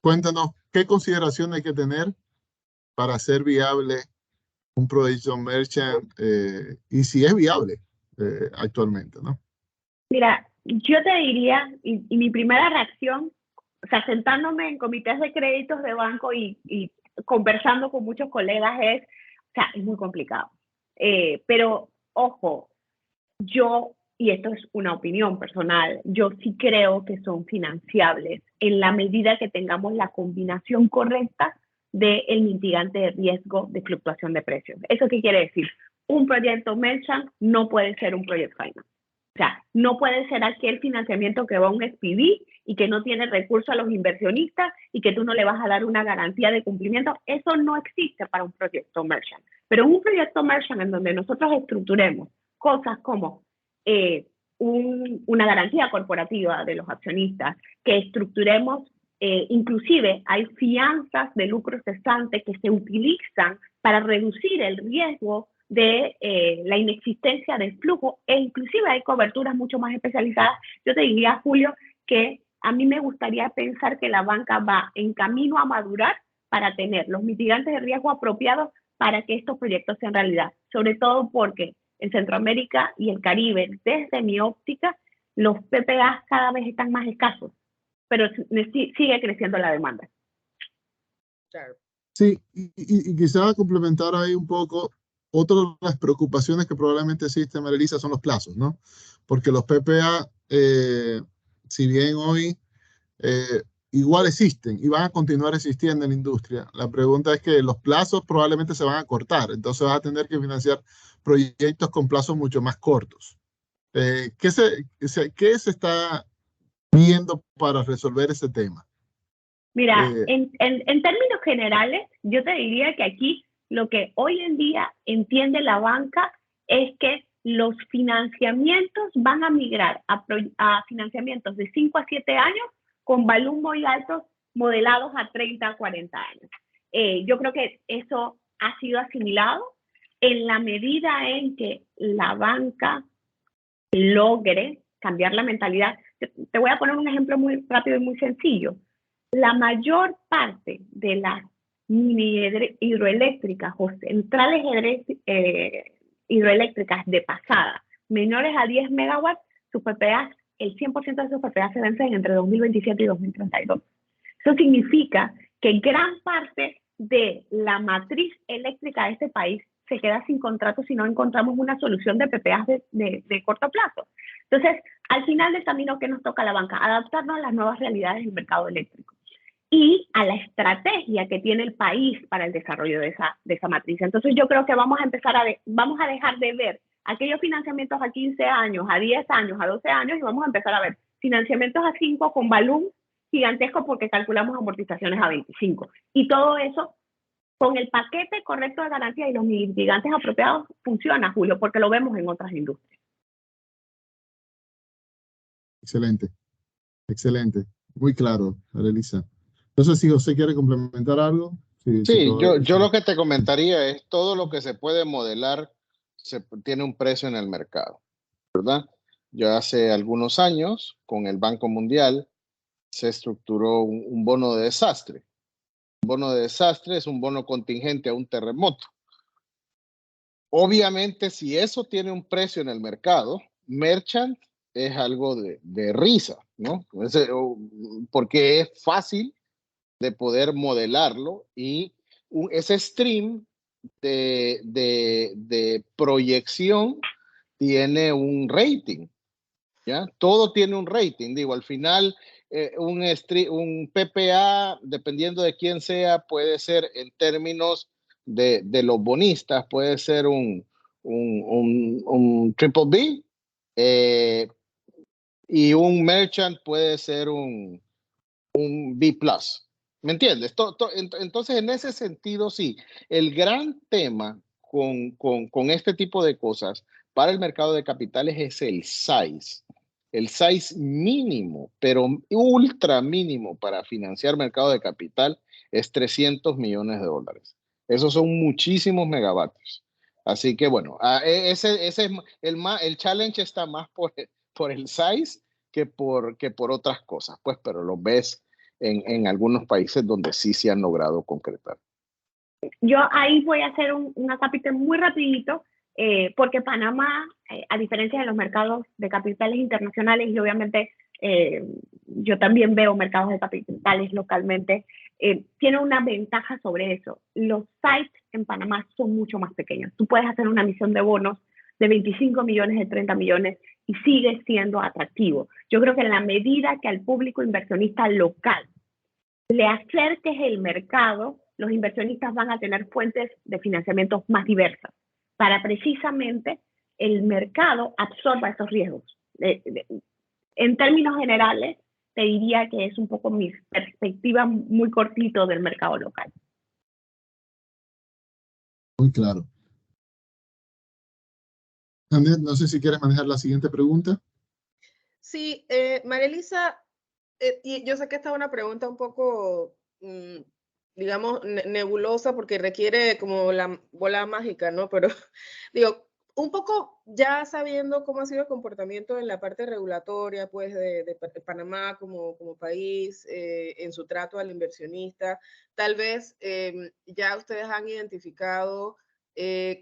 Cuéntanos, ¿qué consideraciones hay que tener para hacer viable un proyecto Merchant y si es viable actualmente, ¿no? Mira, yo te diría, y mi primera reacción, o sea, sentándome en comités de créditos de banco y conversando con muchos colegas es, o sea, es muy complicado. Pero, ojo, y esto es una opinión personal, yo sí creo que son financiables en la medida que tengamos la combinación correcta del mitigante de riesgo de fluctuación de precios. ¿Eso qué quiere decir? Un proyecto Merchant no puede ser un project finance. O sea, no puede ser aquel financiamiento que va a un SPV y que no tiene recursos a los inversionistas y que tú no le vas a dar una garantía de cumplimiento. Eso no existe para un proyecto Merchant. Pero un proyecto Merchant en donde nosotros estructuremos cosas como una garantía corporativa de los accionistas, que estructuremos, inclusive hay fianzas de lucro cesante que se utilizan para reducir el riesgo de la inexistencia del flujo, e inclusive hay coberturas mucho más especializadas. Yo te diría, Julio, que a mí me gustaría pensar que la banca va en camino a madurar para tener los mitigantes de riesgo apropiados para que estos proyectos sean realidad, sobre todo porque en Centroamérica y el Caribe, desde mi óptica, los PPAs cada vez están más escasos, pero sigue creciendo la demanda. Claro. Sí, y quizá complementar ahí un poco, otra de las preocupaciones que probablemente existen, María Elisa, son los plazos, ¿no? Porque los PPA, si bien hoy igual existen y van a continuar existiendo en la industria, la pregunta es que los plazos probablemente se van a cortar, entonces vas a tener que financiar proyectos con plazos mucho más cortos. ¿Qué se está viendo para resolver ese tema? Mira, en términos generales, yo te diría que aquí lo que hoy en día entiende la banca es que los financiamientos van a migrar a financiamientos de 5 a 7 años con volumen muy altos modelados a 30 a 40 años. Yo creo que eso ha sido asimilado. En la medida en que la banca logre cambiar la mentalidad, te voy a poner un ejemplo muy rápido y muy sencillo. La mayor parte de las mini hidroeléctricas o centrales hidroeléctricas de pasada menores a 10 megawatts, sus PPAs, el 100% de sus PPAs se vencen entre 2027 y 2032. Eso significa que gran parte de la matriz eléctrica de este país se queda sin contrato si no encontramos una solución de PPAs de corto plazo. Entonces, al final del camino, ¿qué nos toca a la banca? Adaptarnos a las nuevas realidades del mercado eléctrico y a la estrategia que tiene el país para el desarrollo de esa matriz. Entonces, yo creo que vamos a dejar de ver aquellos financiamientos a 15 años, a 10 años, a 12 años, y vamos a empezar a ver financiamientos a 5 con balloon gigantesco porque calculamos amortizaciones a 25. Y todo eso, con el paquete correcto de garantía y los mitigantes apropiados, funciona, Julio, porque lo vemos en otras industrias. Excelente, excelente. Muy claro, Marelisa. Entonces, si José quiere complementar algo. Sí, yo lo que te comentaría es todo lo que se puede modelar tiene un precio en el mercado, ¿verdad? Yo hace algunos años, con el Banco Mundial, se estructuró un bono de desastre. Un bono de desastre es un bono contingente a un terremoto. Obviamente, si eso tiene un precio en el mercado, merchant es algo de risa, ¿no? Porque es fácil de poder modelarlo y ese stream de proyección tiene un rating, ¿ya? Todo tiene un rating, digo, al final un PPA, dependiendo de quién sea, puede ser en términos de los bonistas, puede ser un triple B, y un merchant puede ser un B+. ¿Me entiendes? Entonces, en ese sentido, sí, el gran tema con este tipo de cosas para el mercado de capitales es el size. El size mínimo, pero ultra mínimo para financiar mercado de capital es $300 millones. Esos son muchísimos megavatios. Así que bueno, ese es el challenge está más por el size que por otras cosas, pues, pero lo ves en algunos países donde sí se han logrado concretar. Yo ahí voy a hacer un acápite muy rapidito, porque Panamá, a diferencia de los mercados de capitales internacionales, y obviamente yo también veo mercados de capitales localmente, tiene una ventaja sobre eso. Los sites en Panamá son mucho más pequeños. Tú puedes hacer una emisión de bonos de 25 millones, de 30 millones, y sigue siendo atractivo. Yo creo que en la medida que al público inversionista local le acerques el mercado, los inversionistas van a tener fuentes de financiamiento más diversas para precisamente el mercado absorba esos riesgos. En términos generales, te diría que es un poco mi perspectiva muy cortito del mercado local. Muy claro. Anet, no sé si quieres manejar la siguiente pregunta. Sí, Marelisa, y yo sé que esta es una pregunta un poco, digamos, nebulosa porque requiere como la bola mágica, ¿no? Pero digo, un poco ya sabiendo cómo ha sido el comportamiento en la parte regulatoria, pues, de Panamá como país, en su trato al inversionista, tal vez ya ustedes han identificado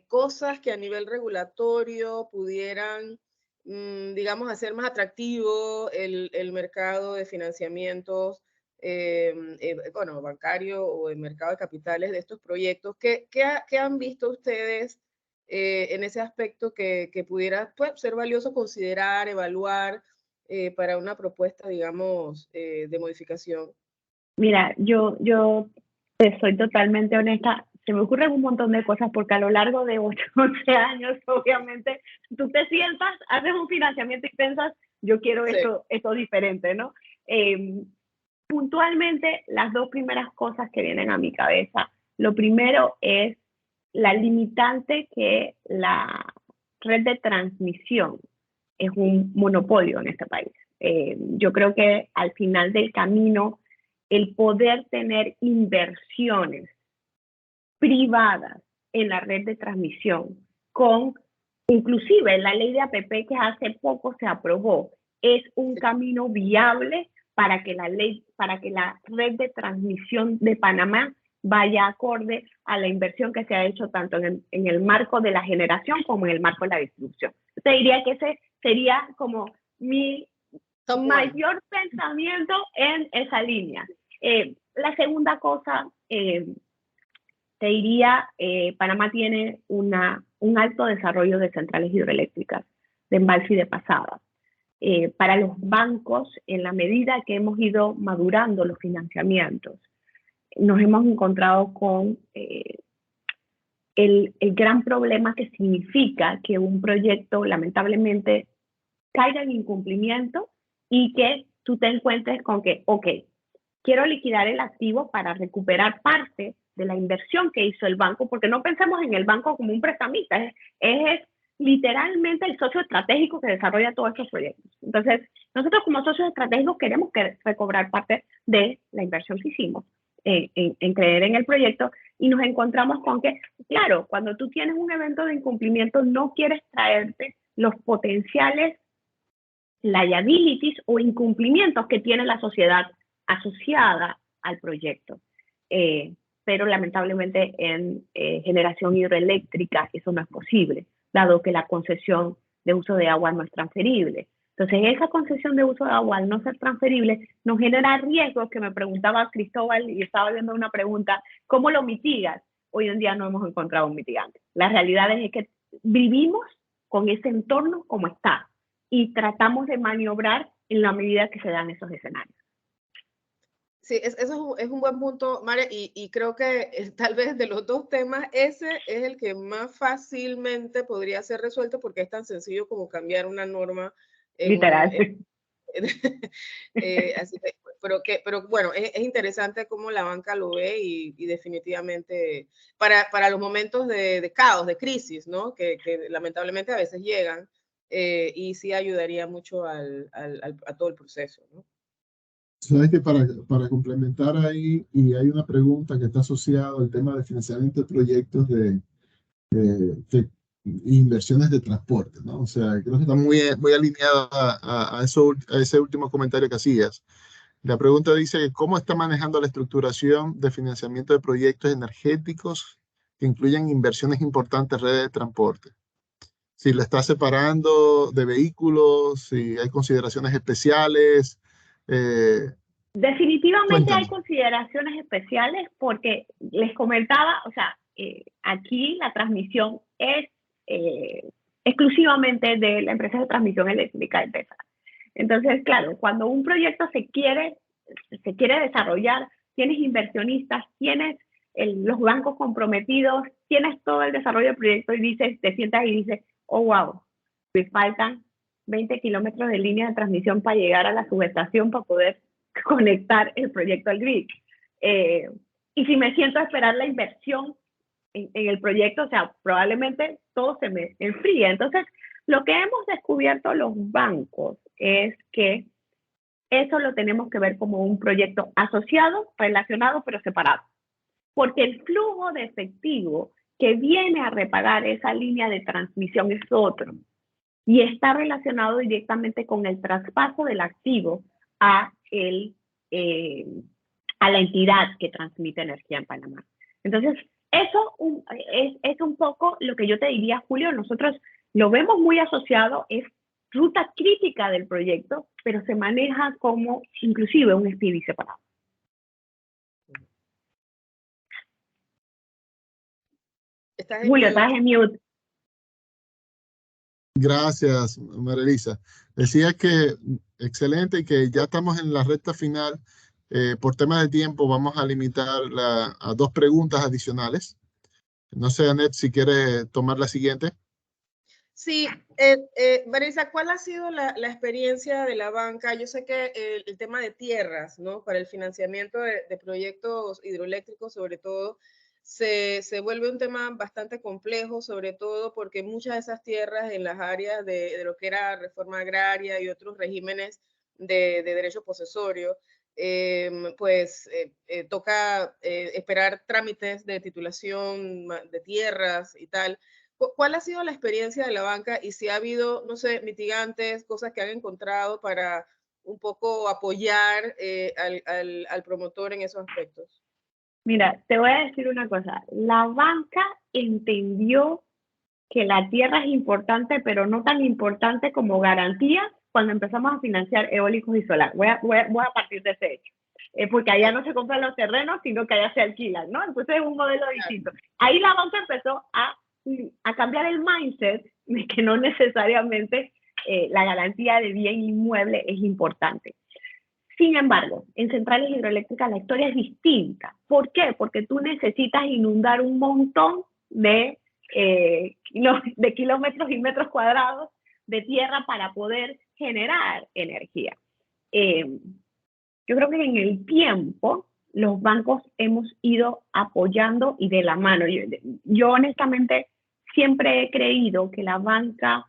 cosas que a nivel regulatorio pudieran, digamos, hacer más atractivo el mercado de financiamientos, bueno, bancario o el mercado de capitales de estos proyectos. ¿Qué han visto ustedes en ese aspecto que pudiera, pues, ser valioso considerar, evaluar para una propuesta, digamos, de modificación? Mira, yo te soy totalmente honesta. Se me ocurren un montón de cosas porque a lo largo de 8 o 11 años, obviamente, tú te sientas, haces un financiamiento y piensas, yo quiero Sí. esto diferente, ¿no? Puntualmente, las dos primeras cosas que vienen a mi cabeza, lo primero es la limitante que la red de transmisión es un monopolio en este país. Yo creo que al final del camino, el poder tener inversiones privadas en la red de transmisión, con inclusive la ley de APP que hace poco se aprobó, es un camino viable para que la red de transmisión de Panamá vaya acorde a la inversión que se ha hecho tanto en el marco de la generación como en el marco de la distribución. Te diría que ese sería como mi mayor pensamiento en esa línea. La segunda cosa, te diría, Panamá tiene un alto desarrollo de centrales hidroeléctricas, de embalse y de pasada. Para los bancos, en la medida que hemos ido madurando los financiamientos, nos hemos encontrado con el gran problema que significa que un proyecto lamentablemente caiga en incumplimiento y que tú te encuentres con que, ok, quiero liquidar el activo para recuperar parte de la inversión que hizo el banco, porque no pensemos en el banco como un prestamista, es literalmente el socio estratégico que desarrolla todos estos proyectos. Entonces, nosotros como socios estratégicos queremos recobrar parte de la inversión que hicimos en creer en el proyecto, y nos encontramos con que, claro, cuando tú tienes un evento de incumplimiento, no quieres traerte los potenciales liabilities o incumplimientos que tiene la sociedad asociada al proyecto. Pero lamentablemente en generación hidroeléctrica eso no es posible, dado que la concesión de uso de agua no es transferible. Entonces, esa concesión de uso de agua, al no ser transferible, nos genera riesgos que me preguntaba Cristóbal, y estaba viendo una pregunta, ¿cómo lo mitigas? Hoy en día no hemos encontrado un mitigante. La realidad es que vivimos con ese entorno como está y tratamos de maniobrar en la medida que se dan esos escenarios. Sí, eso es un buen punto, Mare, y creo que tal vez de los dos temas, ese es el que más fácilmente podría ser resuelto porque es tan sencillo como cambiar una norma. Literal. Así que, pero bueno, es interesante cómo la banca lo ve y definitivamente para los momentos de caos, de crisis, ¿no? Que lamentablemente a veces llegan, y sí ayudaría mucho a todo el proceso, ¿no? Sabes que para complementar ahí, y hay una pregunta que está asociada al tema de financiamiento de proyectos de inversiones de transporte, ¿no? O sea, creo que está muy alineado a ese último comentario que hacías. La pregunta dice, ¿cómo está manejando la estructuración de financiamiento de proyectos energéticos que incluyen inversiones importantes en redes de transporte? Si lo está separando de vehículos, si hay consideraciones especiales. Definitivamente hay Cuéntanos. consideraciones especiales porque les comentaba, o sea, aquí la transmisión es exclusivamente de la empresa de transmisión eléctrica de Endesa. Entonces, claro, cuando un proyecto se quiere desarrollar, tienes inversionistas, tienes los bancos comprometidos, tienes todo el desarrollo del proyecto y te sientas y dices, oh, wow, me faltan 20 kilómetros de línea de transmisión para llegar a la subestación para poder conectar el proyecto al grid. Y si me siento a esperar la inversión en el proyecto, o sea, probablemente todo se me enfría. Entonces, lo que hemos descubierto los bancos es que eso lo tenemos que ver como un proyecto asociado, relacionado, pero separado. Porque el flujo de efectivo que viene a repagar esa línea de transmisión es otro. Y está relacionado directamente con el traspaso del activo a la entidad que transmite energía en Panamá. Entonces, eso es un poco lo que yo te diría, Julio. Nosotros lo vemos muy asociado, es ruta crítica del proyecto, pero se maneja como inclusive un SPV separado. Julio, estás en mute. Gracias, María Elisa. Decía que excelente y que ya estamos en la recta final. Por temas de tiempo vamos a limitar a 2 preguntas adicionales. No sé, Anet, si quieres tomar la siguiente. Sí, Marisa, ¿cuál ha sido la experiencia de la banca? Yo sé que el tema de tierras, ¿no? Para el financiamiento de proyectos hidroeléctricos, sobre todo, se vuelve un tema bastante complejo, sobre todo porque muchas de esas tierras en las áreas de lo que era reforma agraria y otros regímenes de derecho posesorio, toca esperar trámites de titulación de tierras y tal. ¿Cuál ha sido la experiencia de la banca y si ha habido, no sé, mitigantes, cosas que han encontrado para un poco apoyar al promotor en esos aspectos? Mira, te voy a decir una cosa. La banca entendió que la tierra es importante, pero no tan importante como garantía cuando empezamos a financiar eólicos y solar. Voy a partir de ese hecho. Porque allá no se compran los terrenos, sino que allá se alquilan, ¿no? Entonces es un modelo distinto. Ahí la banca empezó a cambiar el mindset de que no necesariamente la garantía de bien inmueble es importante. Sin embargo, en centrales hidroeléctricas la historia es distinta. ¿Por qué? Porque tú necesitas inundar un montón de kilómetros y metros cuadrados de tierra para poder generar energía. Yo creo que en el tiempo los bancos hemos ido apoyando y de la mano. Yo honestamente siempre he creído que la banca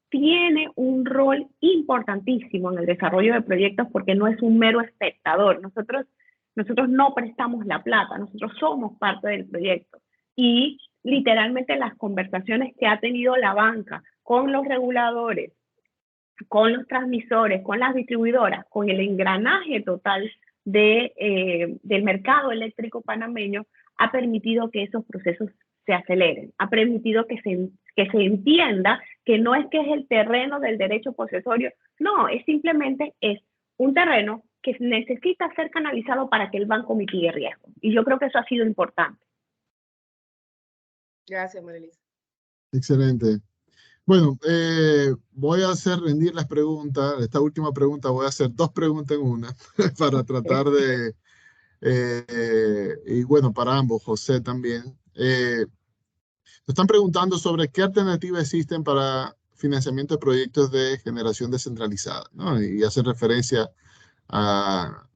tiene un rol importantísimo en el desarrollo de proyectos porque no es un mero espectador. Nosotros no prestamos la plata, nosotros somos parte del proyecto. Y literalmente las conversaciones que ha tenido la banca con los reguladores, con los transmisores, con las distribuidoras, con el engranaje total del mercado eléctrico panameño, ha permitido que esos procesos se aceleren, ha permitido que se entienda que no es que es el terreno del derecho posesorio, no, es simplemente un terreno que necesita ser canalizado para que el banco mitigue riesgo. Y yo creo que eso ha sido importante. Gracias, Marelisa. Excelente. Bueno, voy a hacer rendir las preguntas. Esta última pregunta voy a hacer dos preguntas en una para tratar de, y bueno, para ambos, José también. Nos están preguntando sobre qué alternativas existen para financiamiento de proyectos de generación descentralizada, ¿no? Y hacen referencia a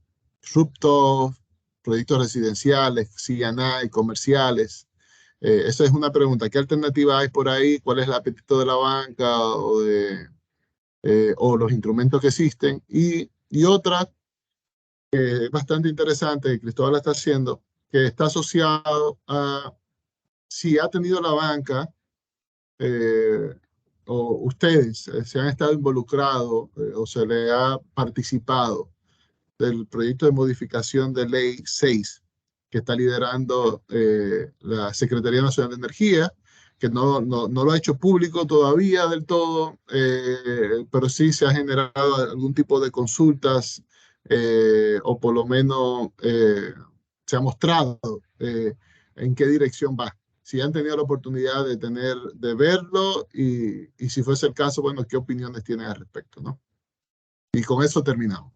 rooftop, proyectos residenciales, C&I, comerciales. Esa es una pregunta. ¿Qué alternativa hay por ahí? ¿Cuál es el apetito de la banca o los instrumentos que existen? Y otra bastante interesante que Cristóbal está haciendo, que está asociado a si ha tenido la banca o ustedes se han estado involucrados o se le ha participado del proyecto de modificación de Ley 6 que está liderando la Secretaría Nacional de Energía, que no lo ha hecho público todavía del todo, pero sí se ha generado algún tipo de consultas o por lo menos se ha mostrado en qué dirección va. Si han tenido la oportunidad de verlo y si fuese el caso, bueno, ¿qué opiniones tienen al respecto, no? Y con eso terminamos.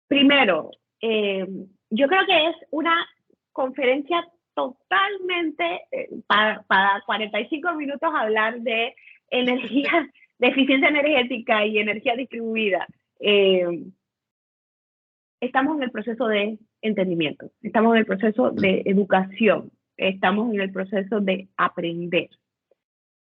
Primero, yo creo que es una conferencia totalmente para 45 minutos hablar de energía, de eficiencia energética y energía distribuida. Estamos en el proceso de entendimiento, estamos en el proceso de educación, estamos en el proceso de aprender.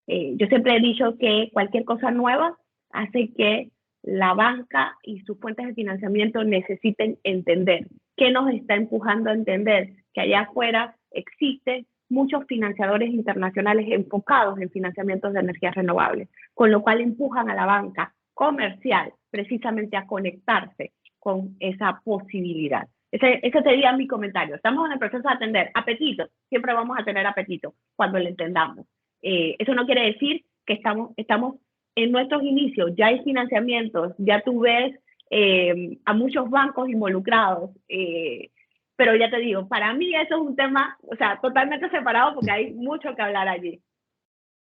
Yo siempre he dicho que cualquier cosa nueva hace que la banca y sus fuentes de financiamiento necesiten entender. ¿Qué nos está empujando a entender? Que allá afuera existen muchos financiadores internacionales enfocados en financiamientos de energías renovables, con lo cual empujan a la banca comercial precisamente a conectarse con esa posibilidad. Ese sería mi comentario. Estamos en el proceso de atender apetito. Siempre vamos a tener apetito cuando lo entendamos. Eso no quiere decir que estamos en nuestros inicios, ya hay financiamientos, ya tú ves a muchos bancos involucrados, pero ya te digo, para mí eso es un tema, o sea, totalmente separado porque hay mucho que hablar allí.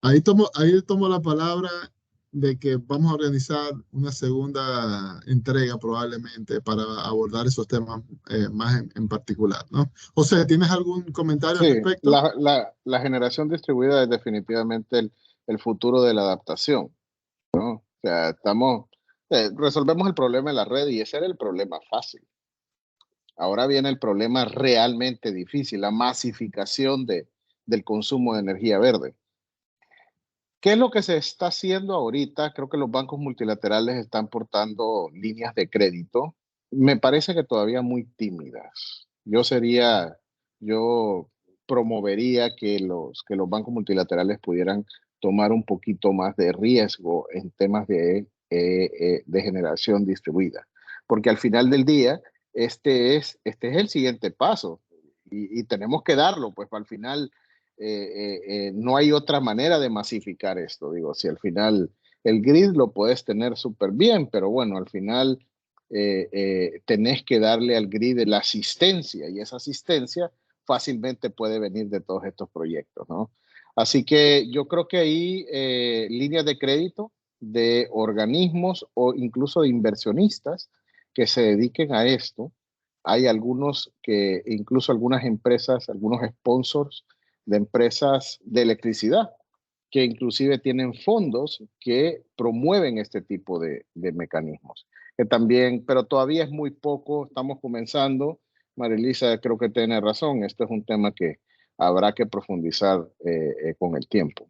Ahí tomo la palabra de que vamos a organizar una segunda entrega probablemente para abordar esos temas más en particular, ¿no? José, ¿tienes algún comentario al respecto? La generación distribuida es definitivamente el futuro de la adaptación, ¿no? O sea, resolvemos el problema de la red y ese era el problema fácil. Ahora viene el problema realmente difícil, la masificación del consumo de energía verde. ¿Qué es lo que se está haciendo ahorita? Creo que los bancos multilaterales están portando líneas de crédito. Me parece que todavía muy tímidas. Yo promovería que los bancos multilaterales pudieran tomar un poquito más de riesgo en temas de generación distribuida. Porque al final del día, este es el siguiente paso y tenemos que darlo, pues al final no hay otra manera de masificar esto. Digo, si al final el grid lo puedes tener súper bien, pero bueno, al final tenés que darle al grid la asistencia y esa asistencia fácilmente puede venir de todos estos proyectos, ¿no? Así que yo creo que hay líneas de crédito de organismos o incluso de inversionistas que se dediquen a esto. Hay algunos que, incluso algunas empresas, algunos sponsors de empresas de electricidad, que inclusive tienen fondos que promueven este tipo de mecanismos. Que también, pero todavía es muy poco, estamos comenzando. Marilisa creo que tiene razón, este es un tema que habrá que profundizar con el tiempo.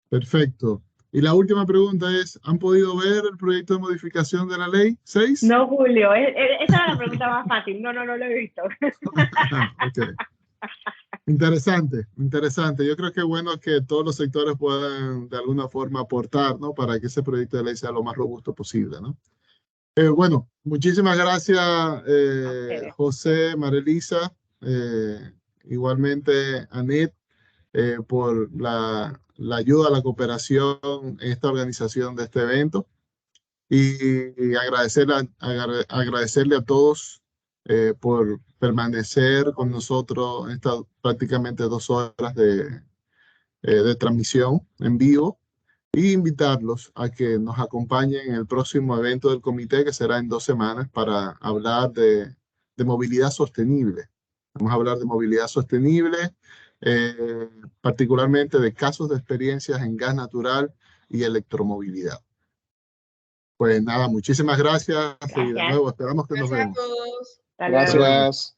Perfecto. Y la última pregunta es, ¿han podido ver el proyecto de modificación de la ley 6? No, Julio, esa era la pregunta más fácil. No lo he visto. Okay. Interesante, interesante. Yo creo que es bueno que todos los sectores puedan de alguna forma aportar, ¿no? Para que ese proyecto de ley sea lo más robusto posible, ¿no? Bueno, muchísimas gracias, José, Marilisa, igualmente Anet, por la ayuda, la cooperación en esta organización de este evento y agradecerle a todos por permanecer con nosotros en estas prácticamente 2 horas de transmisión en vivo y invitarlos a que nos acompañen en el próximo evento del comité que será en 2 semanas para hablar de movilidad sostenible. Vamos a hablar de movilidad sostenible, particularmente de casos de experiencias en gas natural y electromovilidad. Pues nada, muchísimas gracias y de nuevo esperamos que nos Gracias a vemos. todos. Hasta luego. Gracias.